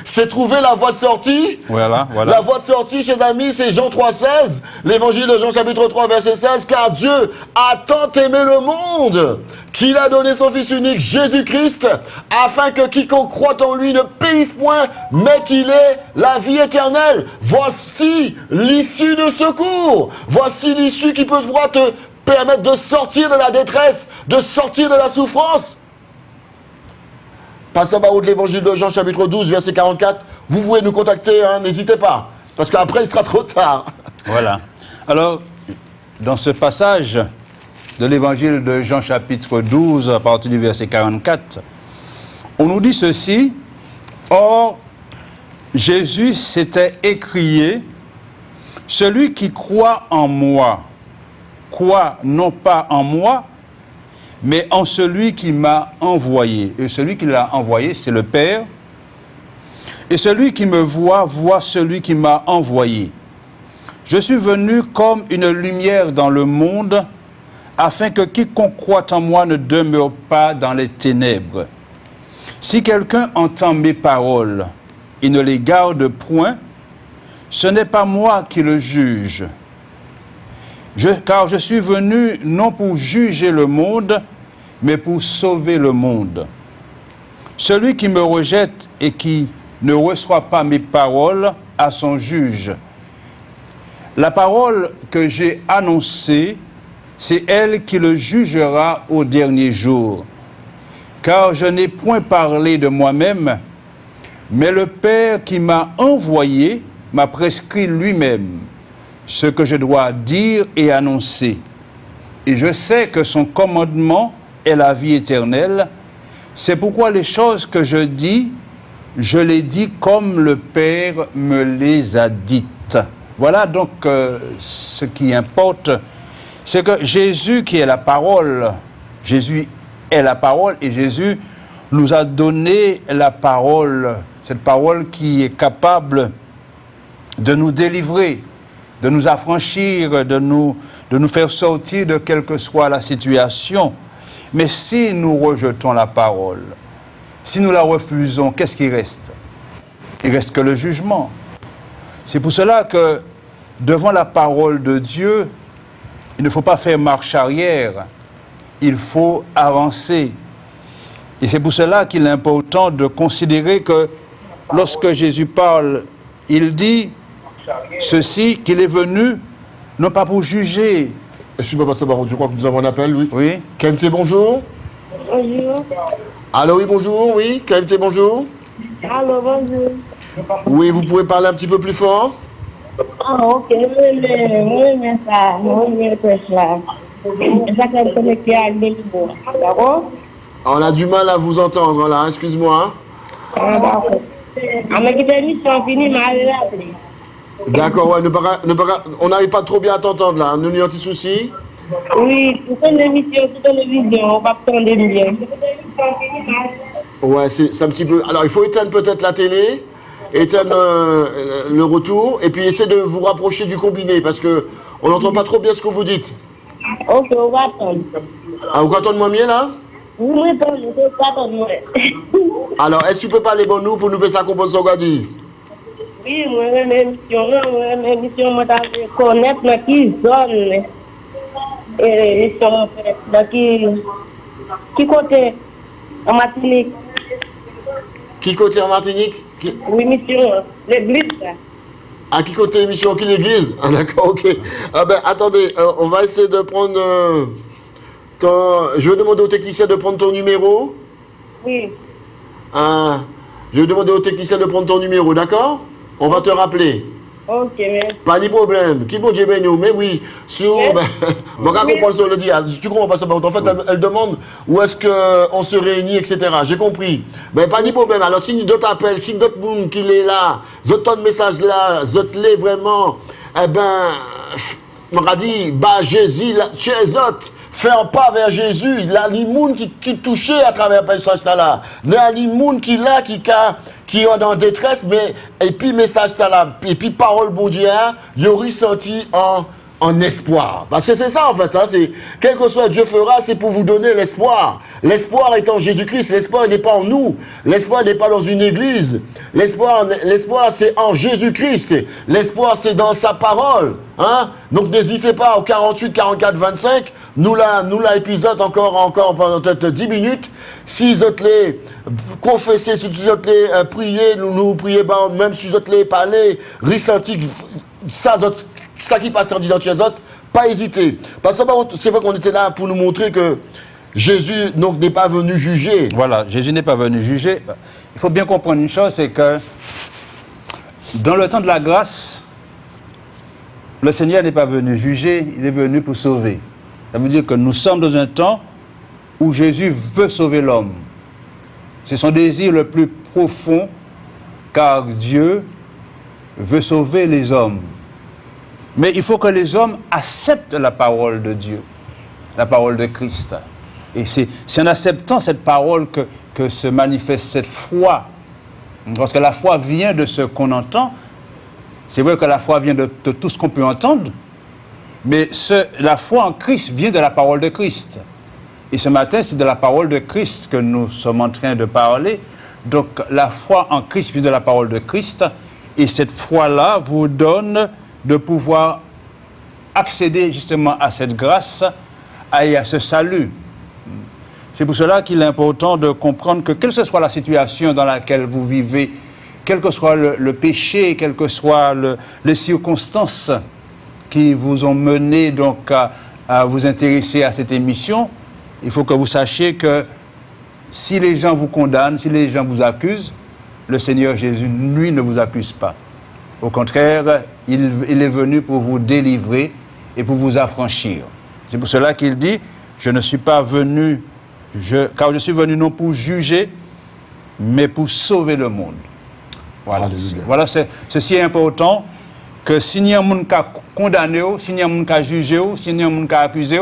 C'est trouver la voie de sortie. Voilà. La voie de sortie, chers amis, c'est Jean 3,16, l'évangile de Jean chapitre 3, verset 16, car Dieu a tant aimé le monde qu'il a donné son Fils unique, Jésus-Christ, afin que quiconque croit en lui ne périsse point, mais qu'il ait la vie éternelle. Voici l'issue de secours. Voici l'issue qui peut te permettre de sortir de la détresse, de sortir de la souffrance. Pasteur Barraud de l'évangile de Jean, chapitre 12, verset 44. Vous pouvez nous contacter, hein, n'hésitez pas. Parce qu'après, il sera trop tard. Voilà. Alors, dans ce passage de l'évangile de Jean, chapitre 12, à partir du verset 44, on nous dit ceci. Or, Jésus s'était écrié, « Celui qui croit en moi, croit non pas en moi, mais en celui qui m'a envoyé. » Et celui qui l'a envoyé, c'est le Père. Et celui qui me voit, voit celui qui m'a envoyé. Je suis venu comme une lumière dans le monde, afin que quiconque croit en moi ne demeure pas dans les ténèbres. Si quelqu'un entend mes paroles et ne les garde point, ce n'est pas moi qui le juge. Car je suis venu non pour juger le monde, mais pour sauver le monde. Celui qui me rejette et qui ne reçoit pas mes paroles a son juge. La parole que j'ai annoncée, c'est elle qui le jugera au dernier jour. Car je n'ai point parlé de moi-même, mais le Père qui m'a envoyé m'a prescrit lui-même ce que je dois dire et annoncer. Et je sais que son commandement est la vie éternelle. C'est pourquoi les choses que je dis, je les dis comme le Père me les a dites. Voilà donc ce qui importe, c'est que Jésus qui est la parole, Jésus est la parole et Jésus nous a donné la parole, cette parole qui est capable de nous délivrer, de nous affranchir, de nous faire sortir de quelle que soit la situation. Mais si nous rejetons la parole, si nous la refusons, qu'est-ce qui reste? Il reste que le jugement. C'est pour cela que devant la parole de Dieu, il ne faut pas faire marche arrière, il faut avancer. Et c'est pour cela qu'il est important de considérer que lorsque Jésus parle, il dit ceci, qu'il est venu, non pas pour juger. Excusez-moi, Pasteur Baron, je crois que nous avons un appel, oui. Oui. KMT, bonjour. Bonjour. Allô, oui, bonjour, oui. KMT, bonjour. Allô, bonjour. Oui, vous pouvez parler un petit peu plus fort? Ah, ok. Oui, ça. Oui, ça. Ça peut connecter à l'émission. D'accord? On a du mal à vous entendre, voilà, excuse-moi. Ah, d'accord. Ah, mais qui émission finie, m'a rappelé. D'accord, ouais, on n'arrive pas trop bien à t'entendre là, nous avons un petit souci. Oui, pour une émission, toute télévision, on va prendre des millions. Ouais, c'est un petit peu... Alors, il faut éteindre peut-être la télé, éteindre le retour, et puis essayer de vous rapprocher du combiné, parce que on n'entend pas trop bien ce que vous dites. Ok, on va attendre. Ah, vous entendez moi mieux là? Oui, on va attendre. Alors, est-ce que tu peux parler bon nous pour nous faire ça comprendre ce qu'on a dit? Oui, moi, l'émission, moi, je connais dans qui zone. Et l'émission, dans qui côté en Martinique. Qui côté en Martinique? Oui, mission, l'église. À qui côté émission? Qui l'église? Ah, d'accord, ok. Ah ben, attendez, on va essayer de prendre je vais demander au technicien de prendre ton numéro. Oui. Je vais demander au technicien de prendre ton numéro, d'accord? On va te rappeler. Ok, merci. Pas de problème. Qui bon Dieu nous? Mais oui, sur... Bon, quand on comprend ce qu'on dit, tu comprends pas ça. En fait, elle demande où est-ce qu'on se réunit, etc. J'ai compris. Mais pas de problème. Alors, si d'autres appellent, si d'autres monde qui est là, d'autres messages là, d'autres les vraiment, eh ben, on a dit, bah, Jésus, chez autres, faire pas vers Jésus. Là, les gens qui touchait à travers le message là. Là, les gens qui là, qui sont en détresse, mais, et puis message là, et puis parole bon Dieu, ils ont ressenti en espoir. Parce que c'est ça en fait, hein, c'est, quel que soit Dieu fera, c'est pour vous donner l'espoir. L'espoir est en Jésus-Christ, l'espoir n'est pas en nous, l'espoir n'est pas dans une église, l'espoir c'est en Jésus-Christ, l'espoir c'est dans sa parole. Hein? Donc n'hésitez pas au 48, 44, 25, nous là épisode encore pendant peut-être 10 minutes. Si vous les confessez, si vous les priez, nous priez, même si vous les parlez, ressenti, ça qui passe en disant chez les autres, pas hésiter. Parce que c'est vrai qu'on était là pour nous montrer que Jésus n'est pas venu juger. Voilà, Jésus n'est pas venu juger. Il faut bien comprendre une chose, c'est que dans le temps de la grâce, le Seigneur n'est pas venu juger, il est venu pour sauver. Ça veut dire que nous sommes dans un temps où Jésus veut sauver l'homme. C'est son désir le plus profond car Dieu veut sauver les hommes. Mais il faut que les hommes acceptent la parole de Dieu, la parole de Christ. Et c'est en acceptant cette parole que se manifeste cette foi. Parce que la foi vient de ce qu'on entend. C'est vrai que la foi vient de tout ce qu'on peut entendre. Mais la foi en Christ vient de la parole de Christ. Et ce matin, c'est de la parole de Christ que nous sommes en train de parler. Donc la foi en Christ vient de la parole de Christ. Et cette foi-là vous donne de pouvoir accéder justement à cette grâce et à ce salut. C'est pour cela qu'il est important de comprendre que quelle que soit la situation dans laquelle vous vivez, quel que soit le péché, quelles que soient les circonstances qui vous ont mené donc à vous intéresser à cette émission, il faut que vous sachiez que si les gens vous condamnent, si les gens vous accusent, le Seigneur Jésus, lui, ne vous accuse pas. Au contraire, il est venu pour vous délivrer et pour vous affranchir. C'est pour cela qu'il dit, je ne suis pas venu, car je suis venu non pour juger, mais pour sauver le monde. Voilà, voilà ceci est important, que s'il y a un monde qui a condamné, s'il y a un monde qui a jugé, s'il y a un monde qui a accusé,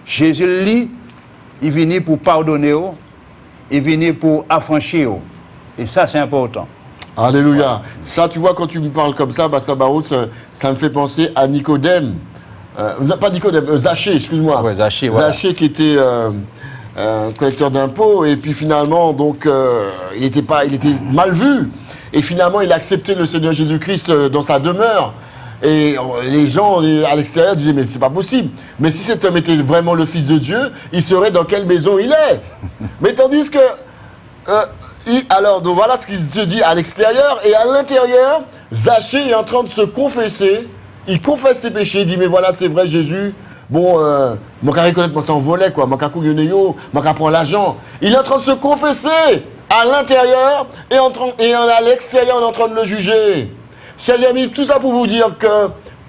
Jésus, lui, il vient pour pardonner, il vient pour affranchir. Et ça, c'est important. Alléluia. Voilà. Ça, tu vois, quand tu me parles comme ça, Basta Barou, ça me fait penser à Nicodème. Pas Nicodème, Zachée, excuse-moi. Ouais, Zachée, voilà. Zachée qui était collecteur d'impôts, et puis finalement, donc, il était mal vu. Et finalement, il a accepté le Seigneur Jésus-Christ dans sa demeure. Et les gens à l'extérieur disaient, mais c'est pas possible. Mais si cet homme était vraiment le Fils de Dieu, il serait dans quelle maison il est. Mais tandis que... alors, donc voilà ce qu'il se dit à l'extérieur. Et à l'intérieur, Zachée est en train de se confesser. Il confesse ses péchés. Il dit, mais voilà, c'est vrai, Jésus. Bon, moi, qu'à reconnaître, moi, ça en volait, quoi. Moi, qu'à couillonner, moi, qu'à prendre l'argent. Il est en train de se confesser à l'intérieur et à l'extérieur, on est en train de le juger. Chers amis, tout ça pour vous dire que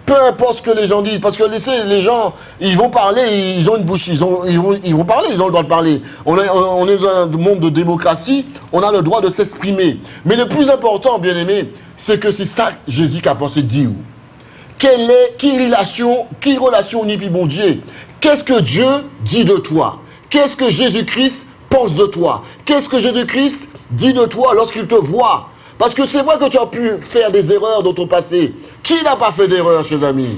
peu importe ce que les gens disent, parce que les gens, ils vont parler, ils ont une bouche, ils vont parler, ils ont le droit de parler. On est dans un monde de démocratie, on a le droit de s'exprimer. Mais le plus important, bien aimé, c'est que c'est ça Jésus qui a pensé de dire. Qui relation ni puis bon Dieu? Qu'est-ce que Dieu dit de toi? Qu'est-ce que Jésus-Christ pense de toi? Qu'est-ce que Jésus-Christ dit de toi lorsqu'il te voit? Parce que c'est vrai que tu as pu faire des erreurs dans ton passé. Qui n'a pas fait d'erreur, chers amis?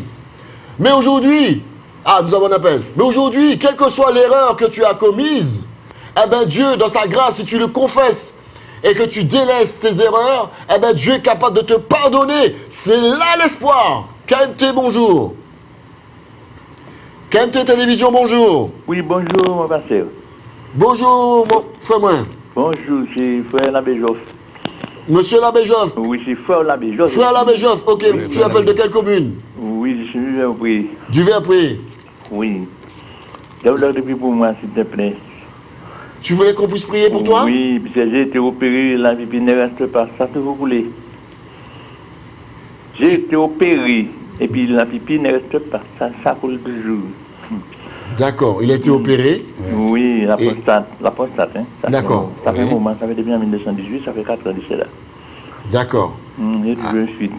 Mais aujourd'hui, nous avons un appel. Mais aujourd'hui, quelle que soit l'erreur que tu as commise, eh bien Dieu, dans sa grâce, si tu le confesses et que tu délaisses tes erreurs, eh bien Dieu est capable de te pardonner. C'est là l'espoir. KMT, bonjour. KMT Télévision, bonjour. Oui, bonjour, mon pasteur. Bonjour, mon frère. Bonjour, c'est frère Labéjoff. Monsieur Labéjoff. Oui, c'est frère Labéjoff. Frère Labéjoff, ok. Oui, tu appelles de quelle commune? Oui, je suis du Verpré. Du Verpré. Oui. D'abord, depuis pour moi, s'il te plaît. Tu voulais qu'on puisse prier pour toi? Oui, parce que j'ai été opéré, la vie ne reste pas. Ça, que vous voulez. J'ai été opéré, et puis la pipi ne reste pas. Ça coule toujours. D'accord, il a été opéré? Oui, la prostate. Hein. D'accord. Ça fait un moment, ça fait depuis 1918, ça fait 4 ans d'ici là. D'accord. Et puis je suis.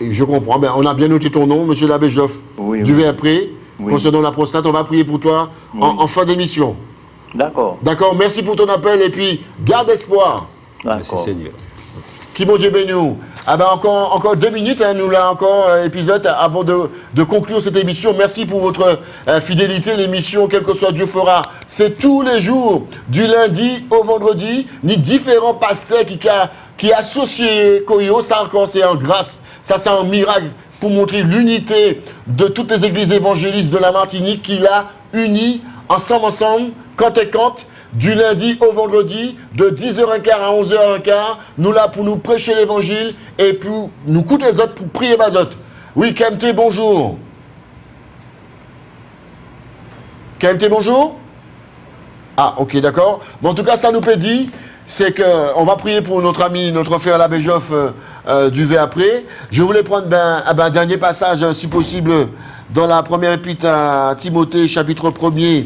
Je comprends. Ben, on a bien noté ton nom, monsieur Labéjoff. Oui, du Verpré. Oui. Concernant la prostate, on va prier pour toi en fin d'émission. D'accord. D'accord, merci pour ton appel et puis garde espoir. Merci Seigneur. Qui bon Dieu bénisse nous. Ah ben encore 2 minutes, hein, nous là encore épisode avant de conclure cette émission. Merci pour votre fidélité. L'émission, quel que soit Dieu fera, c'est tous les jours, du lundi au vendredi, ni différents pasteurs qui associent Koyo. Ça encore c'est en grâce, ça c'est un miracle pour montrer l'unité de toutes les églises évangélistes de la Martinique qu'il a unis ensemble, quand du lundi au vendredi, de 10h15 à 11h15, nous là pour nous prêcher l'évangile et pour nous coûter les autres pour prier les autres. Oui, KMT, bonjour. KMT, bonjour. Ah, ok, d'accord. Bon, en tout cas, ça nous peut dire, c'est qu'on va prier pour notre ami, notre frère Labéjoff du Verpré. Je voulais prendre un dernier passage, si possible, dans la première épître à Timothée, chapitre 1er,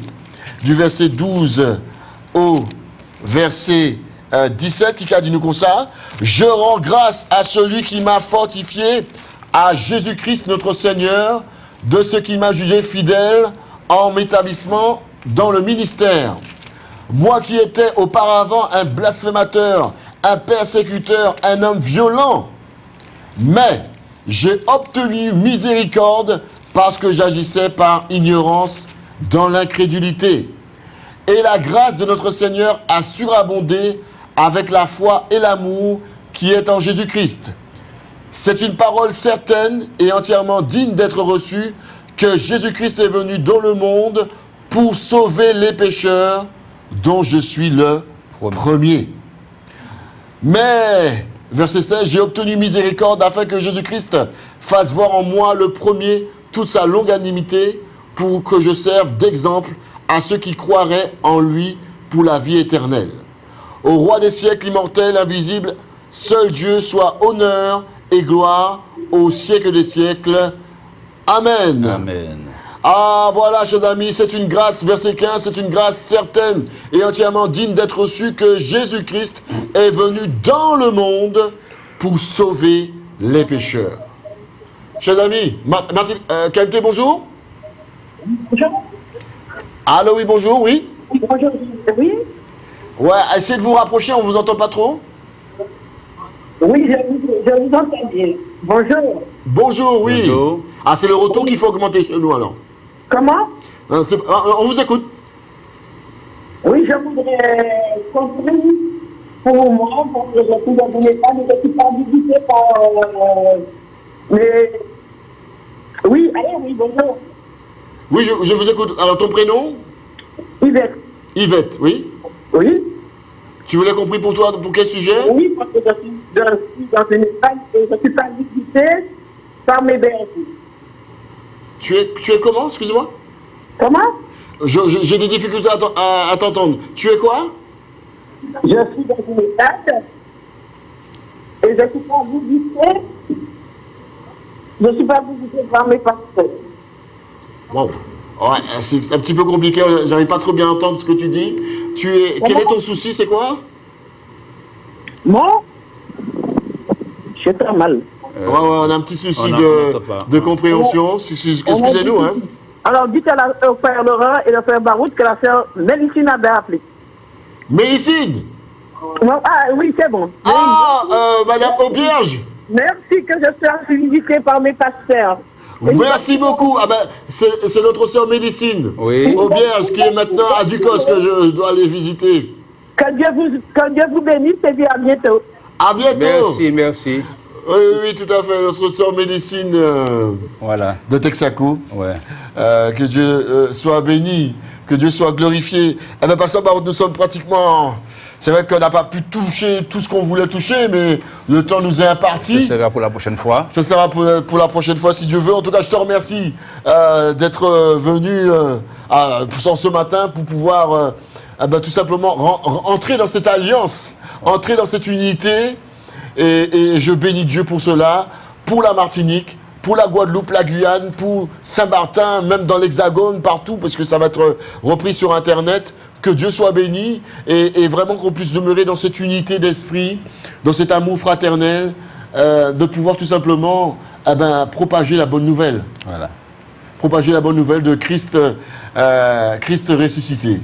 du verset 12 au verset 17 qui a dit nous comme ça. Je rends grâce à celui qui m'a fortifié, à Jésus-Christ notre Seigneur, de ce qui m'a jugé fidèle en m'établissement dans le ministère. Moi qui étais auparavant un blasphémateur, un persécuteur, un homme violent, mais j'ai obtenu miséricorde parce que j'agissais par ignorance dans l'incrédulité. Et la grâce de notre Seigneur a surabondé avec la foi et l'amour qui est en Jésus-Christ. C'est une parole certaine et entièrement digne d'être reçue que Jésus-Christ est venu dans le monde pour sauver les pécheurs dont je suis le premier. Mais, verset 16, j'ai obtenu miséricorde afin que Jésus-Christ fasse voir en moi le premier toute sa longanimité pour que je serve d'exemple à ceux qui croiraient en lui pour la vie éternelle. Au roi des siècles immortel, invisible, seul Dieu soit honneur et gloire au siècle des siècles. Amen. Amen. Ah voilà, chers amis, c'est une grâce, verset 15, c'est une grâce certaine et entièrement digne d'être reçue que Jésus-Christ est venu dans le monde pour sauver les pécheurs. Chers amis, Martine, Qualité, bonjour. Bonjour. Allô, oui, bonjour, oui. Bonjour, oui. Ouais, essayez de vous rapprocher, on vous entend pas trop. Oui, je vous entends bien. Bonjour. Bonjour, oui. Bonjour. Ah, c'est le retour qu'il faut augmenter chez nous alors. Comment? On vous écoute. Oui, je voudrais comprendre pour moi, parce que je suis dans un état, mais je ne suis pas visité par... mais... Oui, allez, oui, bonjour. Oui, je vous écoute. Alors, ton prénom? Yvette. Yvette, oui. Oui? Tu voulais compris pour toi, pour quel sujet? Oui, parce que je suis dans un état et je ne suis pas visité par mes bergers. Tu es comment, excuse-moi? Comment? J'ai des difficultés à t'entendre. Tu es quoi? Je suis dans une état et je ne suis pas visité. Je ne suis pas visité par mes pasteurs. Bon. Ouais, c'est un petit peu compliqué, j'arrive pas trop bien à entendre ce que tu dis. Quel est ton souci, c'est quoi? Moi? J'ai très mal. Ouais, on a un petit souci de compréhension. Excusez-nous, hein. Alors, dites au frère Laurent et au frère Baroud que la sœur Mélicine avait appelé. Mélicine? Ah oui, c'est bon. Ah, Madame Auberge. Merci que je sois visitée par mes pasteurs. Merci beaucoup. Ah ben, c'est notre sœur Mélicine. Oui. Auberge qui est maintenant à Ducos que je dois aller visiter. Que Dieu vous bénisse et puis à bientôt. À bientôt. Merci, merci. Oui, tout à fait. Notre sœur Mélicine Voilà. de Texaco. Ouais. Que Dieu soit béni, que Dieu soit glorifié. Eh bien, Pasteur Baroud, nous sommes pratiquement... C'est vrai qu'on n'a pas pu toucher tout ce qu'on voulait toucher, mais le temps nous est imparti. Ce sera pour la prochaine fois. Ça sera pour la prochaine fois, si Dieu veut. En tout cas, je te remercie d'être venu ce matin pour pouvoir tout simplement entrer dans cette alliance, entrer dans cette unité. Et je bénis Dieu pour cela, pour la Martinique, pour la Guadeloupe, la Guyane, pour Saint-Martin, même dans l'Hexagone, partout, parce que ça va être repris sur Internet. Que Dieu soit béni et vraiment qu'on puisse demeurer dans cette unité d'esprit, dans cet amour fraternel, de pouvoir tout simplement propager la bonne nouvelle. Voilà. Propager la bonne nouvelle de Christ, Christ ressuscité.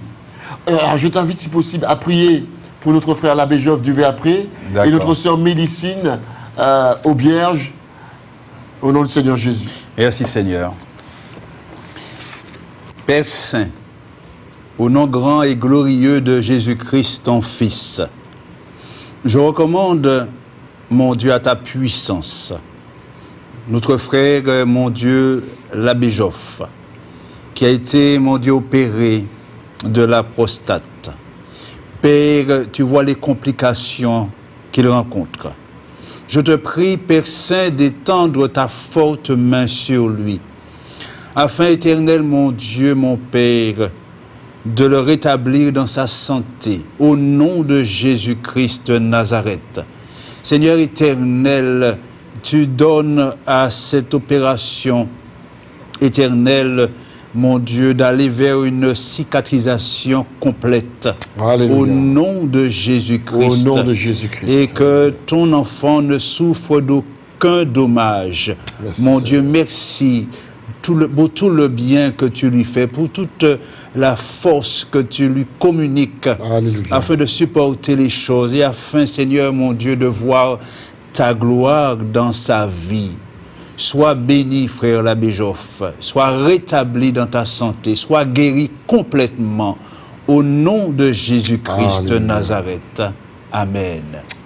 Alors je t'invite si possible à prier pour notre frère l'abbé Joffre Duvé-Apré et notre sœur Mélicine Auberge, au nom du Seigneur Jésus. Merci Seigneur. Père Saint, au nom grand et glorieux de Jésus-Christ, ton Fils, je recommande, mon Dieu, à ta puissance, notre frère, mon Dieu, l'abbé Joffre, qui a été, mon Dieu, opéré de la prostate. Père, tu vois les complications qu'il rencontre. Je te prie, Père Saint, d'étendre ta forte main sur lui, afin, éternel, mon Dieu, mon Père, de le rétablir dans sa santé, au nom de Jésus-Christ de Nazareth. Seigneur éternel, tu donnes à cette opération éternelle mon Dieu, d'aller vers une cicatrisation complète. Alléluia. Au nom de Jésus-Christ. Au nom de Jésus-Christ. Et que ton enfant ne souffre d'aucun dommage. Merci, Mon Seigneur. Dieu, merci pour tout le bien que tu lui fais, pour toute la force que tu lui communiques, Alléluia. afin de supporter les choses et afin, Seigneur, mon Dieu, de voir ta gloire dans sa vie. Sois béni, frère l'abbé Joff, sois rétabli dans ta santé, sois guéri complètement au nom de Jésus-Christ de Alléluia. Nazareth. Amen.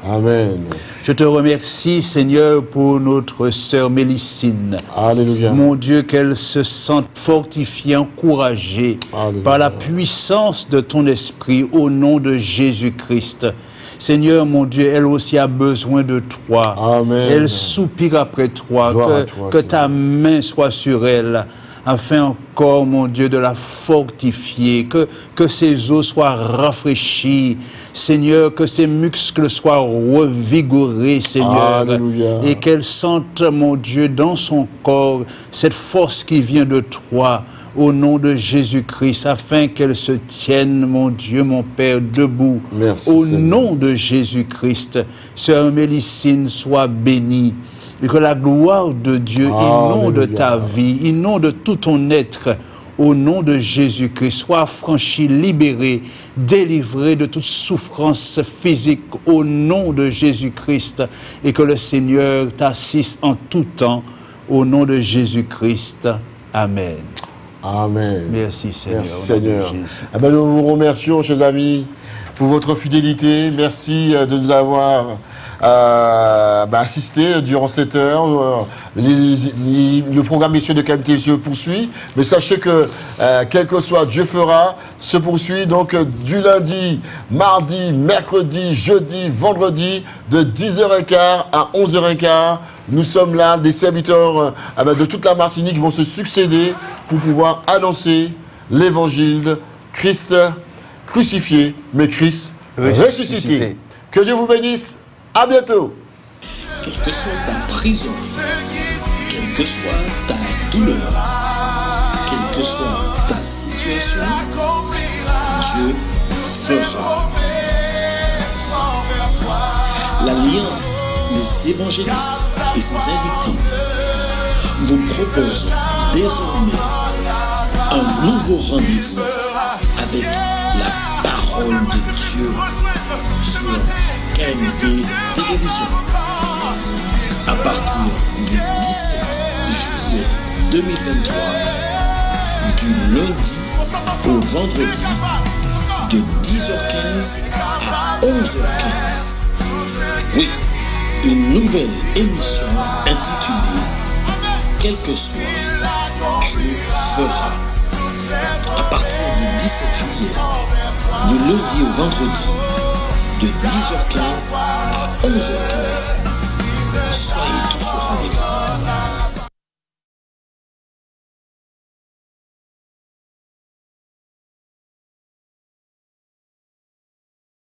Amen. Je te remercie, Seigneur, pour notre sœur Mélicine. Alléluia. Mon Dieu, qu'elle se sente fortifiée, encouragée Alléluia. par la puissance de ton esprit au nom de Jésus-Christ. Seigneur, mon Dieu, elle aussi a besoin de toi. Amen. Elle soupire après toi, Gloire à toi, que Seigneur. ta main soit sur elle, afin encore, mon Dieu, de la fortifier, que ses os soient rafraîchis, Seigneur, que ses muscles soient revigorés, Seigneur, Alléluia. et qu'elle sente, mon Dieu, dans son corps, cette force qui vient de toi, au nom de Jésus-Christ, afin qu'elle se tienne, mon Dieu, mon Père, debout. Merci, Au Seigneur. nom de Jésus-Christ, sœur Mélicine soit bénie. Et que la gloire de Dieu inonde Alléluia. ta vie, inonde tout ton être, au nom de Jésus-Christ. Sois affranchi, libéré, délivré de toute souffrance physique, au nom de Jésus-Christ. Et que le Seigneur t'assiste en tout temps, au nom de Jésus-Christ. Amen. Amen. Merci Seigneur. Merci au nom de Seigneur. Jésus. Eh ben, nous vous remercions, chers amis, pour votre fidélité. Merci de nous avoir assisté durant cette heure. Le programme Mission de qualité se poursuit. Mais sachez que, quel que soit, Dieu fera, se poursuit. Donc, du lundi, mardi, mercredi, jeudi, vendredi, de 10h15 à 11h15. Nous sommes là, des serviteurs de toute la Martinique qui vont se succéder pour pouvoir annoncer l'évangile, Christ crucifié, mais Christ ressuscité. Que Dieu vous bénisse. À bientôt. Quelle que soit ta prison, quelle que soit ta douleur, quelle que soit ta situation, Dieu fera. L'Alliance des évangélistes et ses invités vous propose désormais un nouveau rendez-vous avec la parole de Dieu sur KMT Télévision. À partir du 17 juillet 2023, du lundi au vendredi, de 10h15 à 11h15. Oui, une nouvelle émission intitulée « Quel que soit, Dieu fera ». À partir du 17 juillet, du lundi au vendredi, de 10h15 à 11h15. Soyez tous au rendez-vous.